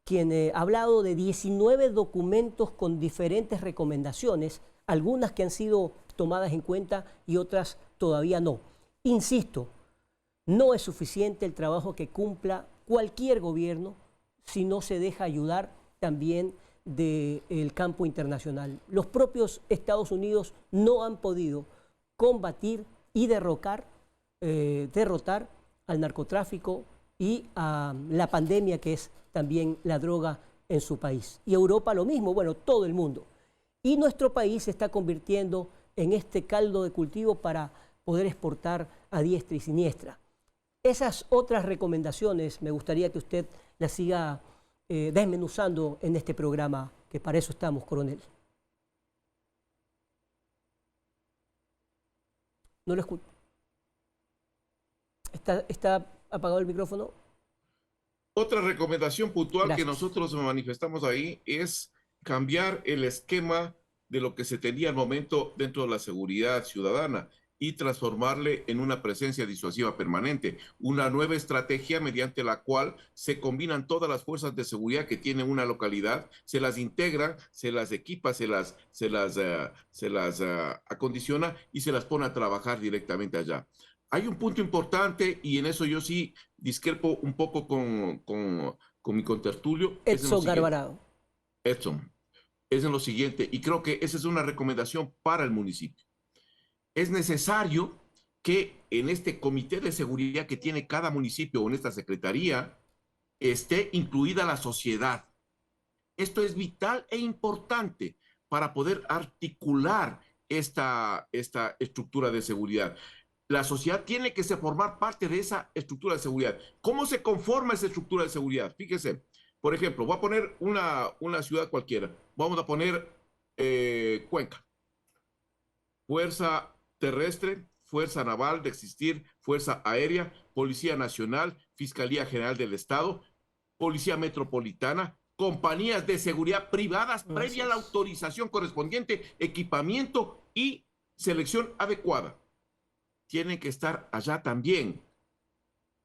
quien ha hablado de 19 documentos con diferentes recomendaciones, algunas que han sido tomadas en cuenta y otras todavía no. Insisto, no es suficiente el trabajo que cumpla cualquier gobierno si no se deja ayudar también del campo internacional. Los propios Estados Unidos no han podido combatir y derrotar al narcotráfico y a la pandemia que es también la droga en su país. Y Europa lo mismo, bueno, todo el mundo. Y nuestro país se está convirtiendo en este caldo de cultivo para poder exportar a diestra y siniestra. Esas otras recomendaciones me gustaría que usted las siga desmenuzando en este programa, que para eso estamos, coronel. No lo escucho. ¿Está apagado el micrófono? Otra recomendación puntual Gracias. que nosotros manifestamos ahí es cambiar el esquema de lo que se tenía al momento dentro de la seguridad ciudadana y transformarle en una presencia disuasiva permanente, una nueva estrategia mediante la cual se combinan todas las fuerzas de seguridad que tiene una localidad, se las integra, se las equipa, se las acondiciona y se las pone a trabajar directamente allá. Hay un punto importante y en eso yo sí discrepo un poco con mi contertulio. Edson Alvarado. Edson, es en lo siguiente, y creo que esa es una recomendación para el municipio. Es necesario que en este comité de seguridad que tiene cada municipio o en esta secretaría esté incluida la sociedad. Esto es vital e importante para poder articular esta estructura de seguridad. La sociedad tiene que formar parte de esa estructura de seguridad. ¿Cómo se conforma esa estructura de seguridad? Fíjese, por ejemplo, voy a poner una ciudad cualquiera. Vamos a poner Cuenca. Fuerza terrestre, Fuerza Naval de existir, Fuerza Aérea, Policía Nacional, Fiscalía General del Estado, Policía Metropolitana, compañías de seguridad privadas previa a la autorización correspondiente, equipamiento y selección adecuada. Tienen que estar allá también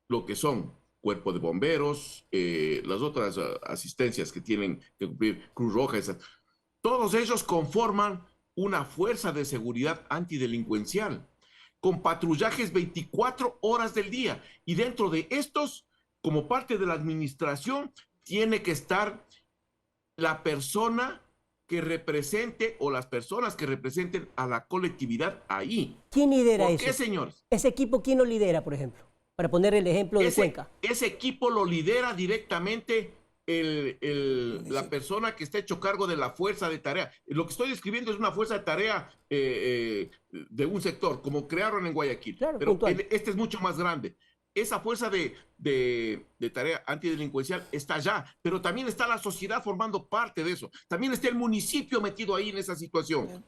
lo que son Cuerpo de Bomberos, las otras asistencias que tienen que cumplir, Cruz Roja, todos ellos conforman una fuerza de seguridad antidelincuencial, con patrullajes 24 horas del día. Y dentro de estos, como parte de la administración, tiene que estar la persona que represente o las personas que representen a la colectividad ahí. ¿Quién lidera eso? ¿Por qué, señores? Ese equipo, ¿quién lo lidera, por ejemplo? Para poner el ejemplo de Cuenca. Ese equipo lo lidera directamente la persona que está hecho cargo de la fuerza de tarea. Lo que estoy describiendo es una fuerza de tarea de un sector, como crearon en Guayaquil. Claro, pero este es mucho más grande. Esa fuerza de tarea antidelincuencial está allá, pero también está la sociedad formando parte de eso. También está el municipio metido ahí en esa situación.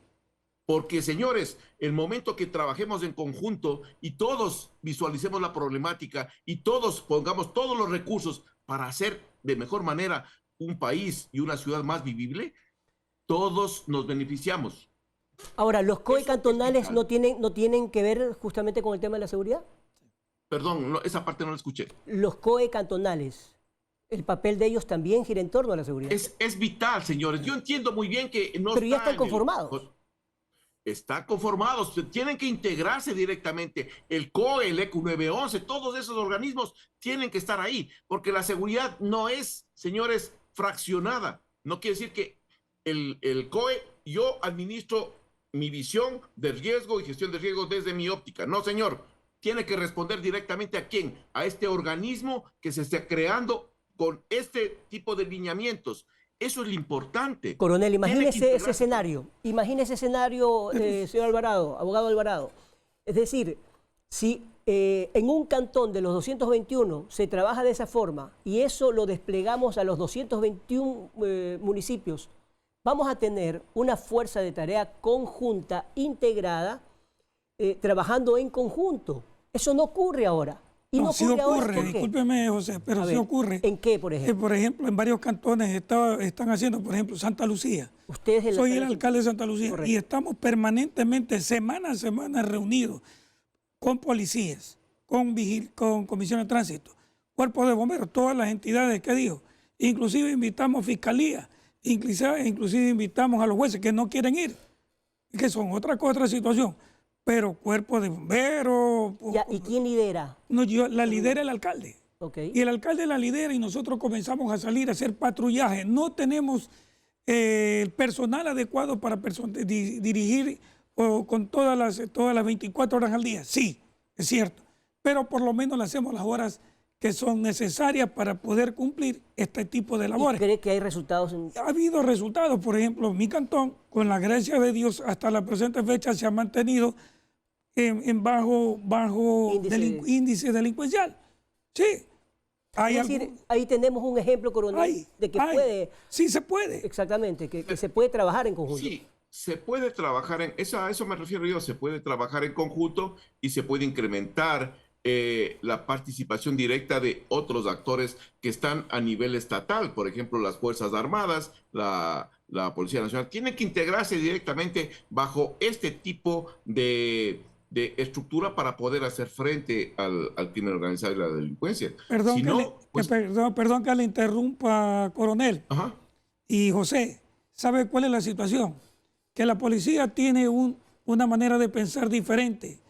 Porque, señores, el momento que trabajemos en conjunto y todos visualicemos la problemática y todos pongamos todos los recursos para hacer de mejor manera un país y una ciudad más vivible, todos nos beneficiamos. Ahora, ¿los COE cantonales no tienen que ver justamente con el tema de la seguridad? Perdón, esa parte no la escuché. Los COE cantonales, el papel de ellos también gira en torno a la seguridad. Es vital, señores. Yo entiendo muy bien que no pero ya están conformados. Están conformados, tienen que integrarse directamente. El COE, el ECU 911, todos esos organismos tienen que estar ahí, porque la seguridad no es, señores, fraccionada. No quiere decir que el COE, yo administro mi visión de riesgo y gestión de riesgo desde mi óptica. No, señor. Tiene que responder directamente a quién, a este organismo que se está creando con este tipo de lineamientos. Eso es lo importante. Coronel, imagínese ese escenario. Imagínese ese escenario, señor Alvarado, abogado Alvarado. Es decir, si en un cantón de los 221 se trabaja de esa forma y eso lo desplegamos a los 221 municipios, vamos a tener una fuerza de tarea conjunta, integrada, trabajando en conjunto. Eso no ocurre ahora. Y No, no sí ocurre ahora, ocurre, ¿por qué? discúlpeme, José, pero A sí ver, ocurre. ¿en qué, por ejemplo? Por ejemplo, en varios cantones están haciendo, por ejemplo, Santa Lucía. Usted es el Soy el alcalde. alcalde de Santa Lucía Correcto. y estamos permanentemente, semana a semana, reunidos con policías, con comisión de tránsito, cuerpo de bomberos, todas las entidades que dijo. Inclusive invitamos fiscalía, inclusive invitamos a los jueces que no quieren ir, que son otra situación. Pero cuerpo de bomberos... Ya, ¿y quién lidera? No, la lidera el alcalde. Okay. Y el alcalde la lidera y nosotros comenzamos a salir a hacer patrullaje. No tenemos el personal adecuado para dirigir con todas las 24 horas al día. Sí, es cierto. Pero por lo menos le hacemos las horas que son necesarias para poder cumplir este tipo de labores. ¿Y cree que hay resultados? Ha habido resultados. Por ejemplo, mi cantón, con la gracia de Dios, hasta la presente fecha se ha mantenido en bajo índice delincuencial. Sí. Es decir, ahí tenemos un ejemplo, coronel, de que puede... Sí, se puede. Exactamente, que se puede trabajar en conjunto. Sí, se puede trabajar a eso me refiero yo, se puede trabajar en conjunto y se puede incrementar la participación directa de otros actores que están a nivel estatal, por ejemplo, las Fuerzas Armadas, la Policía Nacional, tienen que integrarse directamente bajo este tipo de estructura para poder hacer frente al crimen organizado y la delincuencia. Perdón, Si no, perdón que le interrumpa, coronel. Ajá. Y José, ¿sabe cuál es la situación? Que la policía tiene una manera de pensar diferente.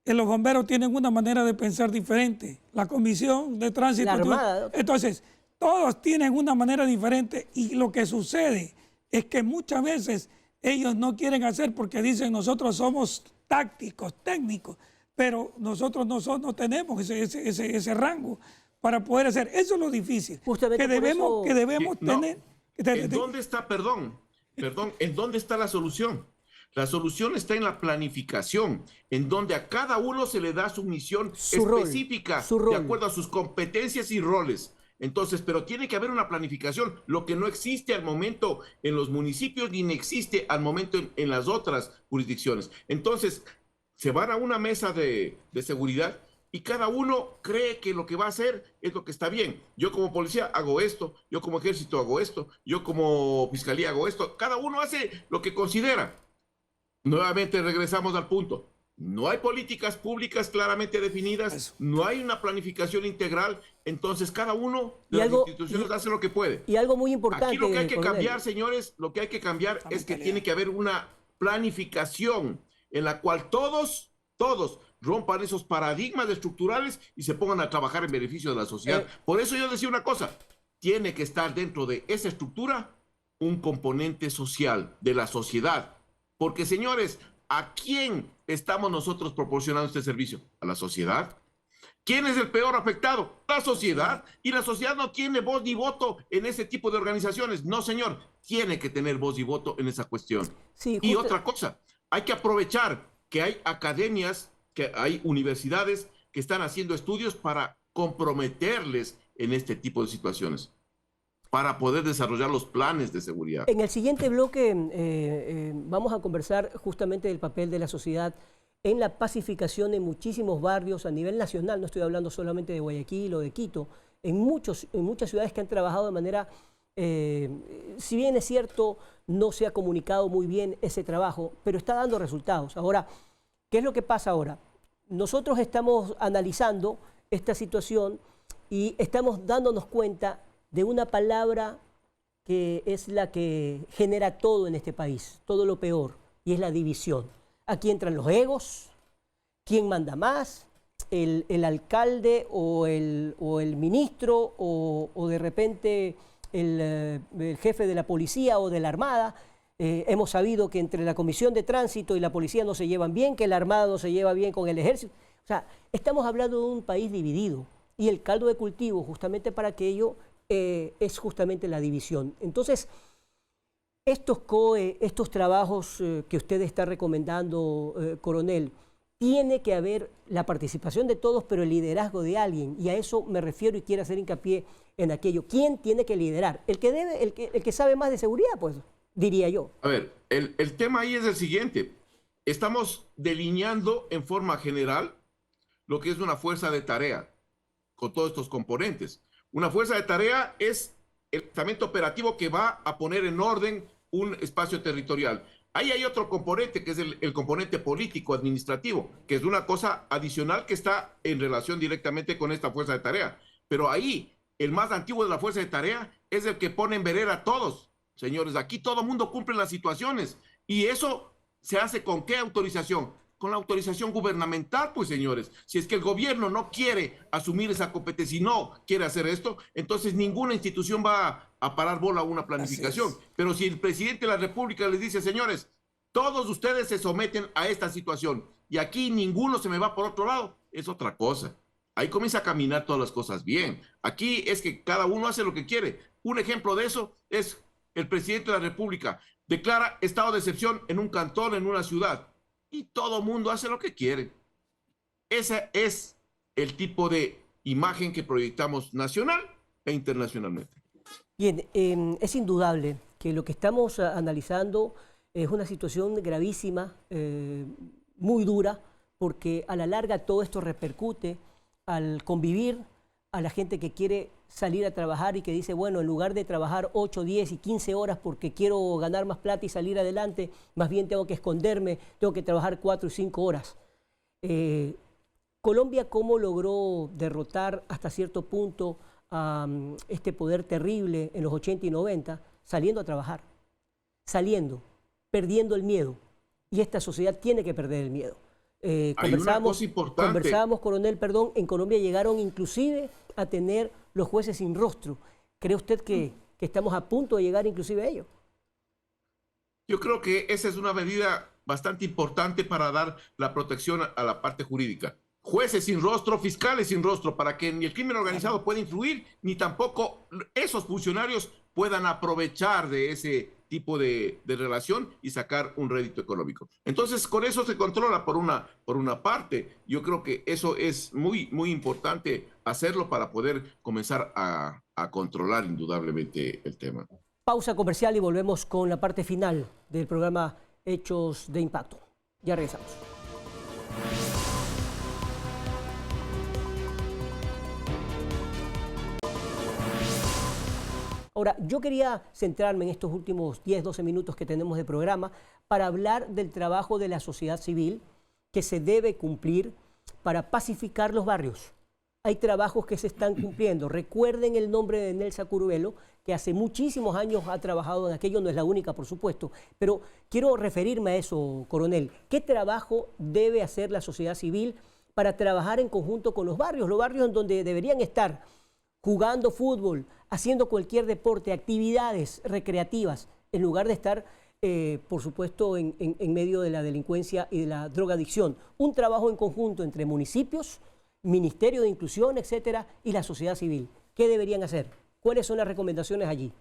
Los bomberos tienen una manera de pensar diferente. La comisión de tránsito... La Armada. Entonces, todos tienen una manera diferente y lo que sucede es que muchas veces ellos no quieren hacer porque dicen nosotros somos tácticos, técnicos, pero nosotros no tenemos ese rango para poder hacer. Eso es lo difícil. Justamente que debemos No, tener... ¿En dónde está, perdón, en dónde está la solución? La solución está en la planificación, en donde a cada uno se le da su misión específica, de acuerdo a sus competencias y roles. Entonces, pero tiene que haber una planificación, lo que no existe al momento en los municipios ni existe al momento en las otras jurisdicciones. Entonces, se van a una mesa de seguridad y cada uno cree que lo que va a hacer es lo que está bien. Yo como policía hago esto, yo como ejército hago esto, yo como fiscalía hago esto. Cada uno hace lo que considera. Nuevamente regresamos al punto. No hay políticas públicas claramente definidas, no hay una planificación integral, entonces cada uno de las instituciones hace lo que puede. Y algo muy importante. Aquí lo que hay que cambiar, señores, lo que hay que cambiar es que tiene que haber una planificación en la cual todos rompan esos paradigmas estructurales y se pongan a trabajar en beneficio de la sociedad. Por eso yo decía una cosa, tiene que estar dentro de esa estructura un componente social de la sociedad. Porque, señores, ¿a quién estamos nosotros proporcionando este servicio? ¿A la sociedad? ¿Quién es el peor afectado? La sociedad. Y la sociedad no tiene voz ni voto en ese tipo de organizaciones. No, señor. Tiene que tener voz y voto en esa cuestión. Sí, y otra cosa, hay que aprovechar que hay academias, que hay universidades que están haciendo estudios para comprometerles en este tipo de situaciones, para poder desarrollar los planes de seguridad. En el siguiente bloque vamos a conversar justamente del papel de la sociedad en la pacificación de muchísimos barrios a nivel nacional. No estoy hablando solamente de Guayaquil o de Quito. En muchas ciudades que han trabajado de manera, si bien es cierto, no se ha comunicado muy bien ese trabajo, pero está dando resultados. Ahora, ¿qué es lo que pasa ahora? Nosotros estamos analizando esta situación y estamos dándonos cuenta de una palabra que es la que genera todo en este país, todo lo peor, y es la división. Aquí entran los egos, quién manda más, el alcalde o el ministro o de repente el jefe de la policía o de la armada. Hemos sabido que entre la Comisión de Tránsito y la policía no se llevan bien, que la armada no se lleva bien con el ejército. O sea, estamos hablando de un país dividido y el caldo de cultivo justamente para aquello es justamente la división. Entonces, estos COE, estos trabajos que usted está recomendando, coronel, tiene que haber la participación de todos, pero el liderazgo de alguien, y a eso me refiero y quiero hacer hincapié en aquello. ¿Quién tiene que liderar? El que sabe más de seguridad, pues. diría yo. A ver, el tema ahí es el siguiente. Estamos delineando en forma general lo que es una fuerza de tarea con todos estos componentes. Una fuerza de tarea es el estamento operativo que va a poner en orden un espacio territorial. Ahí hay otro componente que es el componente político administrativo, que es una cosa adicional que está en relación directamente con esta fuerza de tarea. Pero ahí el más antiguo de la fuerza de tarea es el que pone en vereda a todos. Señores, aquí todo el mundo cumple las situaciones y eso se hace ¿con qué autorización? Con la autorización gubernamental, pues señores. Si es que el gobierno no quiere asumir esa competencia y no quiere hacer esto, entonces ninguna institución va a parar bola a una planificación. Pero si el presidente de la República les dice, señores, todos ustedes se someten a esta situación y aquí ninguno se me va por otro lado, es otra cosa. Ahí comienza a caminar todas las cosas bien. Aquí es que cada uno hace lo que quiere. Un ejemplo de eso es el presidente de la República declara estado de excepción en un cantón, en una ciudad, y todo mundo hace lo que quiere. Ese es el tipo de imagen que proyectamos nacional e internacionalmente. Bien, es indudable que lo que estamos analizando es una situación gravísima, muy dura, porque a la larga todo esto repercute al convivir, a la gente que quiere salir a trabajar y que dice, bueno, en lugar de trabajar 8, 10 y 15 horas porque quiero ganar más plata y salir adelante, más bien tengo que esconderme, tengo que trabajar 4 y 5 horas. Colombia, ¿cómo logró derrotar hasta cierto punto a este poder terrible en los 80 y 90? Saliendo a trabajar, saliendo, perdiendo el miedo. Y esta sociedad tiene que perder el miedo. Conversábamos, coronel, perdón, en Colombia llegaron inclusive a tener los jueces sin rostro. ¿Cree usted que estamos a punto de llegar inclusive a ello? Yo creo que esa es una medida bastante importante para dar la protección a la parte jurídica. Jueces sin rostro, fiscales sin rostro, para que ni el crimen organizado pueda influir, ni tampoco esos funcionarios puedan aprovechar de ese tipo de relación y sacar un rédito económico. Entonces, con eso se controla por una parte. Yo creo que eso es muy, muy importante hacerlo para poder comenzar a controlar indudablemente el tema. Pausa comercial y volvemos con la parte final del programa Hechos de Impacto. Ya regresamos. Ahora, yo quería centrarme en estos últimos 10, 12 minutos que tenemos de programa para hablar del trabajo de la sociedad civil que se debe cumplir para pacificar los barrios. Hay trabajos que se están cumpliendo. Recuerden el nombre de Nelsa Curvelo, que hace muchísimos años ha trabajado en aquello, no es la única, por supuesto, pero quiero referirme a eso, coronel. ¿Qué trabajo debe hacer la sociedad civil para trabajar en conjunto con los barrios en donde deberían estar jugando fútbol, haciendo cualquier deporte, actividades recreativas, en lugar de estar, por supuesto, en medio de la delincuencia y de la drogadicción? Un trabajo en conjunto entre municipios, Ministerio de Inclusión, etcétera, y la sociedad civil. ¿Qué deberían hacer? ¿Cuáles son las recomendaciones allí?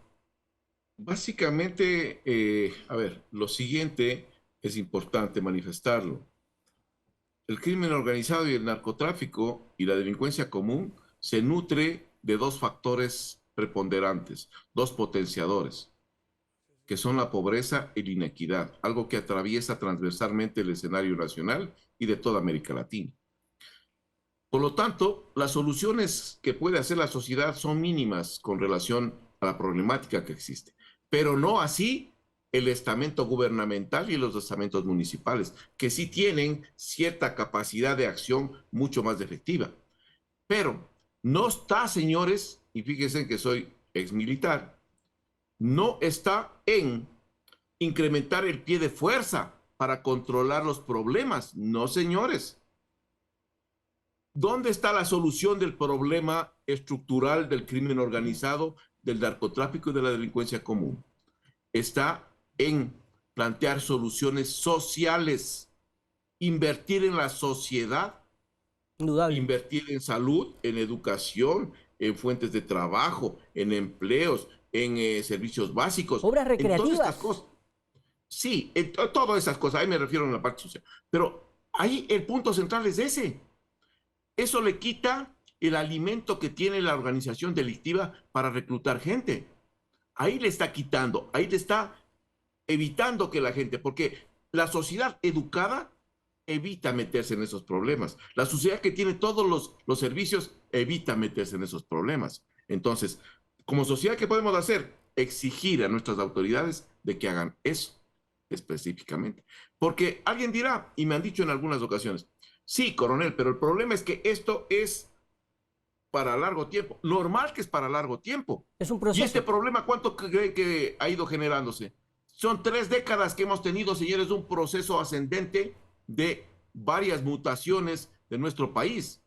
Básicamente, lo siguiente es importante manifestarlo. El crimen organizado y el narcotráfico y la delincuencia común se nutre de dos factores preponderantes, dos potenciadores, que son la pobreza y la inequidad, algo que atraviesa transversalmente el escenario nacional y de toda América Latina. Por lo tanto, las soluciones que puede hacer la sociedad son mínimas con relación a la problemática que existe, pero no así el estamento gubernamental y los estamentos municipales, que sí tienen cierta capacidad de acción mucho más efectiva. Pero no está, señores, y fíjense que soy exmilitar, no está en incrementar el pie de fuerza para controlar los problemas. No, señores. ¿Dónde está la solución del problema estructural del crimen organizado, del narcotráfico y de la delincuencia común? Está en plantear soluciones sociales, invertir en la sociedad, Indudable. invertir en salud, en educación, en fuentes de trabajo, en empleos, en servicios básicos. Obras recreativas. En todas estas cosas. Sí, en todas esas cosas, ahí me refiero a la parte social. Pero ahí el punto central es ese. Eso le quita el alimento que tiene la organización delictiva para reclutar gente. Ahí le está quitando, ahí le está evitando que la gente, porque la sociedad educada evita meterse en esos problemas. La sociedad que tiene todos los servicios evita meterse en esos problemas. Entonces, como sociedad, ¿qué podemos hacer? Exigir a nuestras autoridades de que hagan eso específicamente. Porque alguien dirá, y me han dicho en algunas ocasiones, sí, coronel, pero el problema es que esto es para largo tiempo. Normal que es para largo tiempo. Es un proceso. ¿Y este problema cuánto creen que ha ido generándose? Son 3 décadas que hemos tenido, señores, un proceso ascendente de varias mutaciones de nuestro país.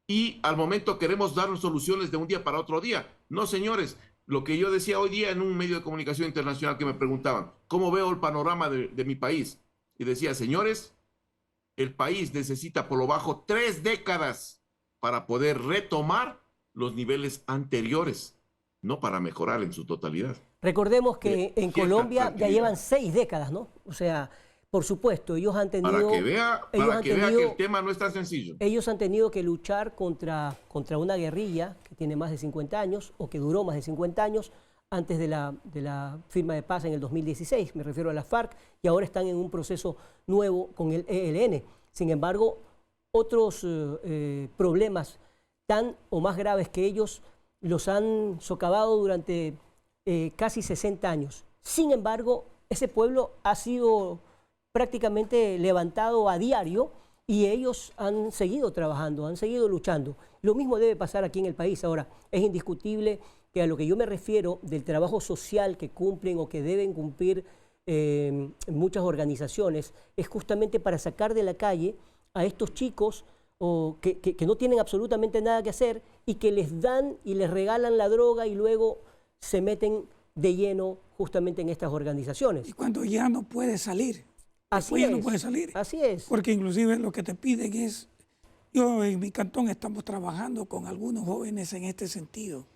Y al momento queremos dar soluciones de un día para otro día. No, señores, lo que yo decía hoy día en un medio de comunicación internacional que me preguntaban, ¿cómo veo el panorama de mi país? Y decía, señores, el país necesita por lo bajo 3 décadas para poder retomar los niveles anteriores, no para mejorar en su totalidad. Recordemos que en Colombia ya llevan 6 décadas, ¿no? O sea, por supuesto, ellos han tenido... Para que vea que el tema no es tan sencillo. Ellos han tenido que luchar contra una guerrilla que tiene más de 50 años o que duró más de 50 años antes de la firma de paz en el 2016, me refiero a la FARC, y ahora están en un proceso nuevo con el ELN. Sin embargo, otros problemas tan o más graves que ellos los han socavado durante casi 60 años. Sin embargo, ese pueblo ha sido prácticamente levantado a diario y ellos han seguido trabajando, han seguido luchando. Lo mismo debe pasar aquí en el país. Ahora, es indiscutible que a lo que yo me refiero del trabajo social que cumplen o que deben cumplir muchas organizaciones es justamente para sacar de la calle a estos chicos que no tienen absolutamente nada que hacer y que les dan y les regalan la droga y luego se meten de lleno justamente en estas organizaciones. Y cuando ya no puede salir. Así ya es, no puede salir. así es. Porque inclusive lo que te piden es, yo en mi cantón estamos trabajando con algunos jóvenes en este sentido.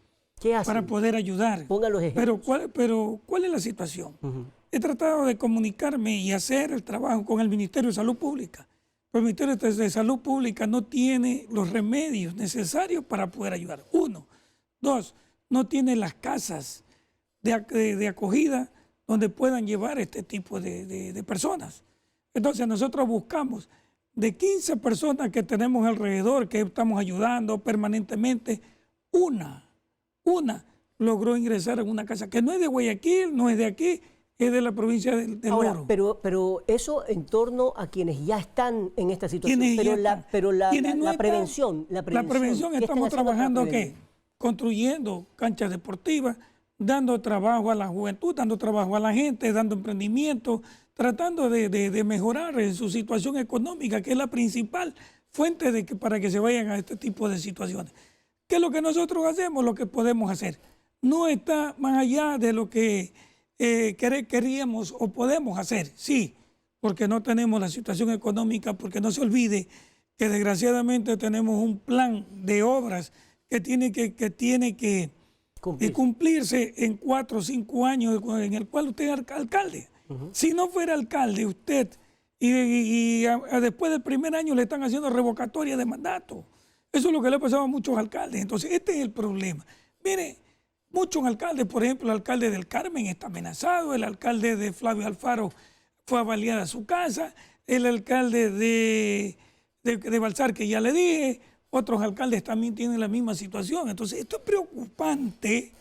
¿Qué hacen? Para poder ayudar. Pongan los ejemplos. Pero ¿cuál es la situación? He tratado de comunicarme y hacer el trabajo con el Ministerio de Salud Pública. Pero el Ministerio de Salud Pública no tiene los remedios necesarios para poder ayudar. 1. 2. No tiene las casas de acogida donde puedan llevar este tipo de personas. Entonces nosotros buscamos de 15 personas que tenemos alrededor, que estamos ayudando permanentemente, una logró ingresar a una casa que no es de Guayaquil, no es de aquí, es de la provincia del Ahora, Oro. pero eso en torno a quienes ya están en esta situación. Pero la prevención. La prevención, estamos trabajando ¿qué? Construyendo canchas deportivas, dando trabajo a la juventud, dando trabajo a la gente, dando emprendimiento, tratando de mejorar su situación económica, que es la principal fuente para que se vayan a este tipo de situaciones. ¿Qué es lo que nosotros hacemos? Lo que podemos hacer. No está más allá de lo que queríamos o podemos hacer, sí, porque no tenemos la situación económica, porque no se olvide que desgraciadamente tenemos un plan de obras que tiene que cumplirse en 4 o 5 años en el cual usted es alcalde. Si no fuera alcalde usted y después del primer año le están haciendo revocatoria de mandato. Eso es lo que le ha pasado a muchos alcaldes. Entonces este es el problema. Mire, muchos alcaldes, por ejemplo, el alcalde del Carmen está amenazado, el alcalde de Flavio Alfaro fue avaliada su casa, el alcalde de Balsar, que ya le dije, otros alcaldes también tienen la misma situación. Entonces, esto es preocupante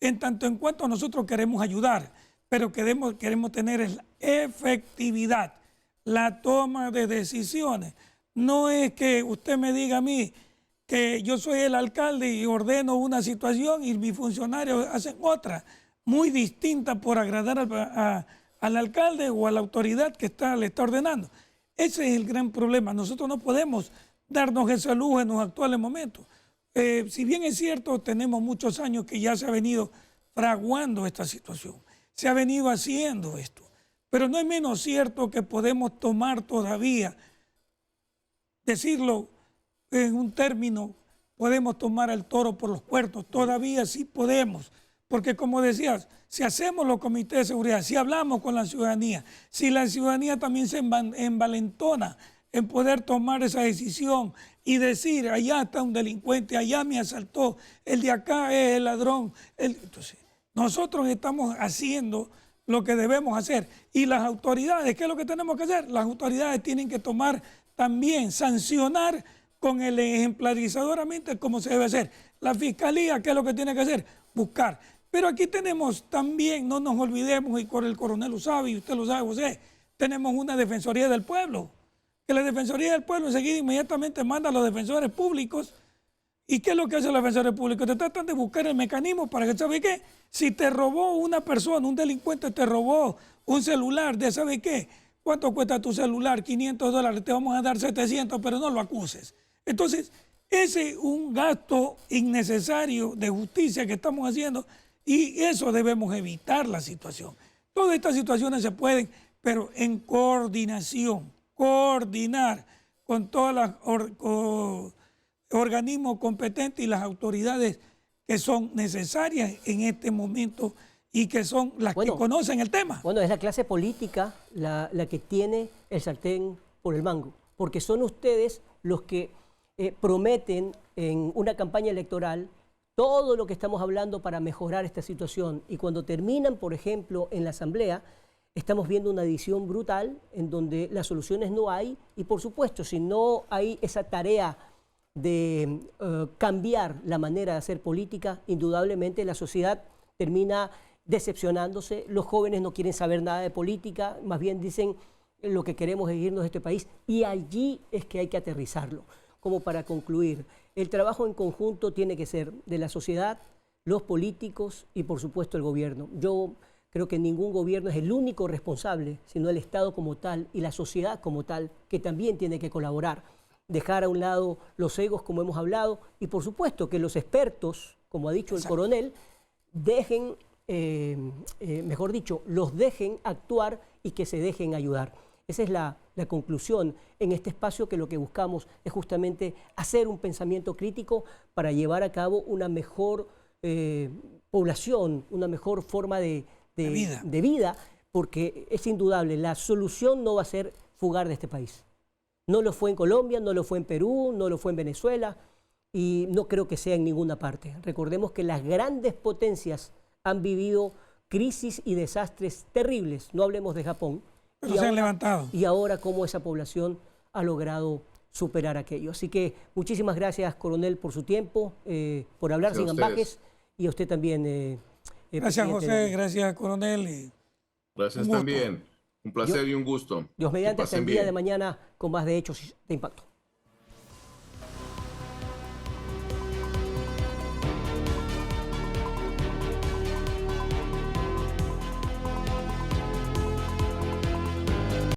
en tanto en cuanto nosotros queremos ayudar, pero queremos tener la efectividad, la toma de decisiones. No es que usted me diga a mí que yo soy el alcalde y ordeno una situación y mis funcionarios hacen otra, muy distinta por agradar al alcalde o a la autoridad que le está ordenando. Ese es el gran problema. Nosotros no podemos darnos esa luz en los actuales momentos. Si bien es cierto, tenemos muchos años que ya se ha venido fraguando esta situación, se ha venido haciendo esto, pero no es menos cierto que podemos tomar todavía, decirlo en un término, podemos tomar el toro por los cuernos, todavía sí podemos, porque como decías, si hacemos los comités de seguridad, si hablamos con la ciudadanía, si la ciudadanía también se envalentona en poder tomar esa decisión y decir, allá está un delincuente, allá me asaltó, el de acá es el ladrón. Entonces, nosotros estamos haciendo lo que debemos hacer. Y las autoridades, ¿qué es lo que tenemos que hacer? Las autoridades tienen que tomar también, sancionar con el ejemplarizadoramente como se debe hacer. La fiscalía, ¿qué es lo que tiene que hacer? Buscar. Pero aquí tenemos también, no nos olvidemos, y el coronel lo sabe, y usted lo sabe, José, tenemos una Defensoría del Pueblo, que la Defensoría del Pueblo enseguida inmediatamente manda a los defensores públicos. ¿Y qué es lo que hace los defensores públicos? Te tratan de buscar el mecanismo para que, ¿sabe qué? Si te robó una persona, un delincuente te robó un celular de, ¿sabe qué? ¿Cuánto cuesta tu celular? $500, te vamos a dar 700, pero no lo acuses. Entonces, ese es un gasto innecesario de justicia que estamos haciendo y eso debemos evitar la situación. Todas estas situaciones se pueden, pero en coordinación, coordinar con todas las organismos competentes y las autoridades que son necesarias en este momento y que son las que conocen el tema. Bueno, es la clase política la que tiene el sartén por el mango, porque son ustedes los que prometen en una campaña electoral todo lo que estamos hablando para mejorar esta situación. Y cuando terminan, por ejemplo, en la Asamblea, estamos viendo una división brutal en donde las soluciones no hay. Y por supuesto, si no hay esa tarea de cambiar la manera de hacer política, indudablemente la sociedad termina decepcionándose. Los jóvenes no quieren saber nada de política, más bien dicen lo que queremos es irnos de este país. Y allí es que hay que aterrizarlo. Como para concluir, el trabajo en conjunto tiene que ser de la sociedad, los políticos y por supuesto el gobierno. Yo creo que ningún gobierno es el único responsable, sino el Estado como tal y la sociedad como tal, que también tiene que colaborar. Dejar a un lado los egos, como hemos hablado, y por supuesto que los expertos, como ha dicho el coronel, dejen, mejor dicho, los dejen actuar y que se dejen ayudar. Esa es la conclusión en este espacio, que lo que buscamos es justamente hacer un pensamiento crítico para llevar a cabo una mejor población, una mejor forma de vida, porque es indudable, la solución no va a ser fugar de este país. No lo fue en Colombia, no lo fue en Perú, no lo fue en Venezuela y no creo que sea en ninguna parte. Recordemos que las grandes potencias han vivido crisis y desastres terribles, no hablemos de Japón. Pero se han levantado. Y ahora cómo esa población ha logrado superar aquello. Así que muchísimas gracias, coronel, por su tiempo, por hablar sin ambajes, y a usted también. Gracias, José, gracias, coronel. Gracias también. Un placer y un gusto. Dios mediante, hasta el día de mañana con más de Hechos de Impacto.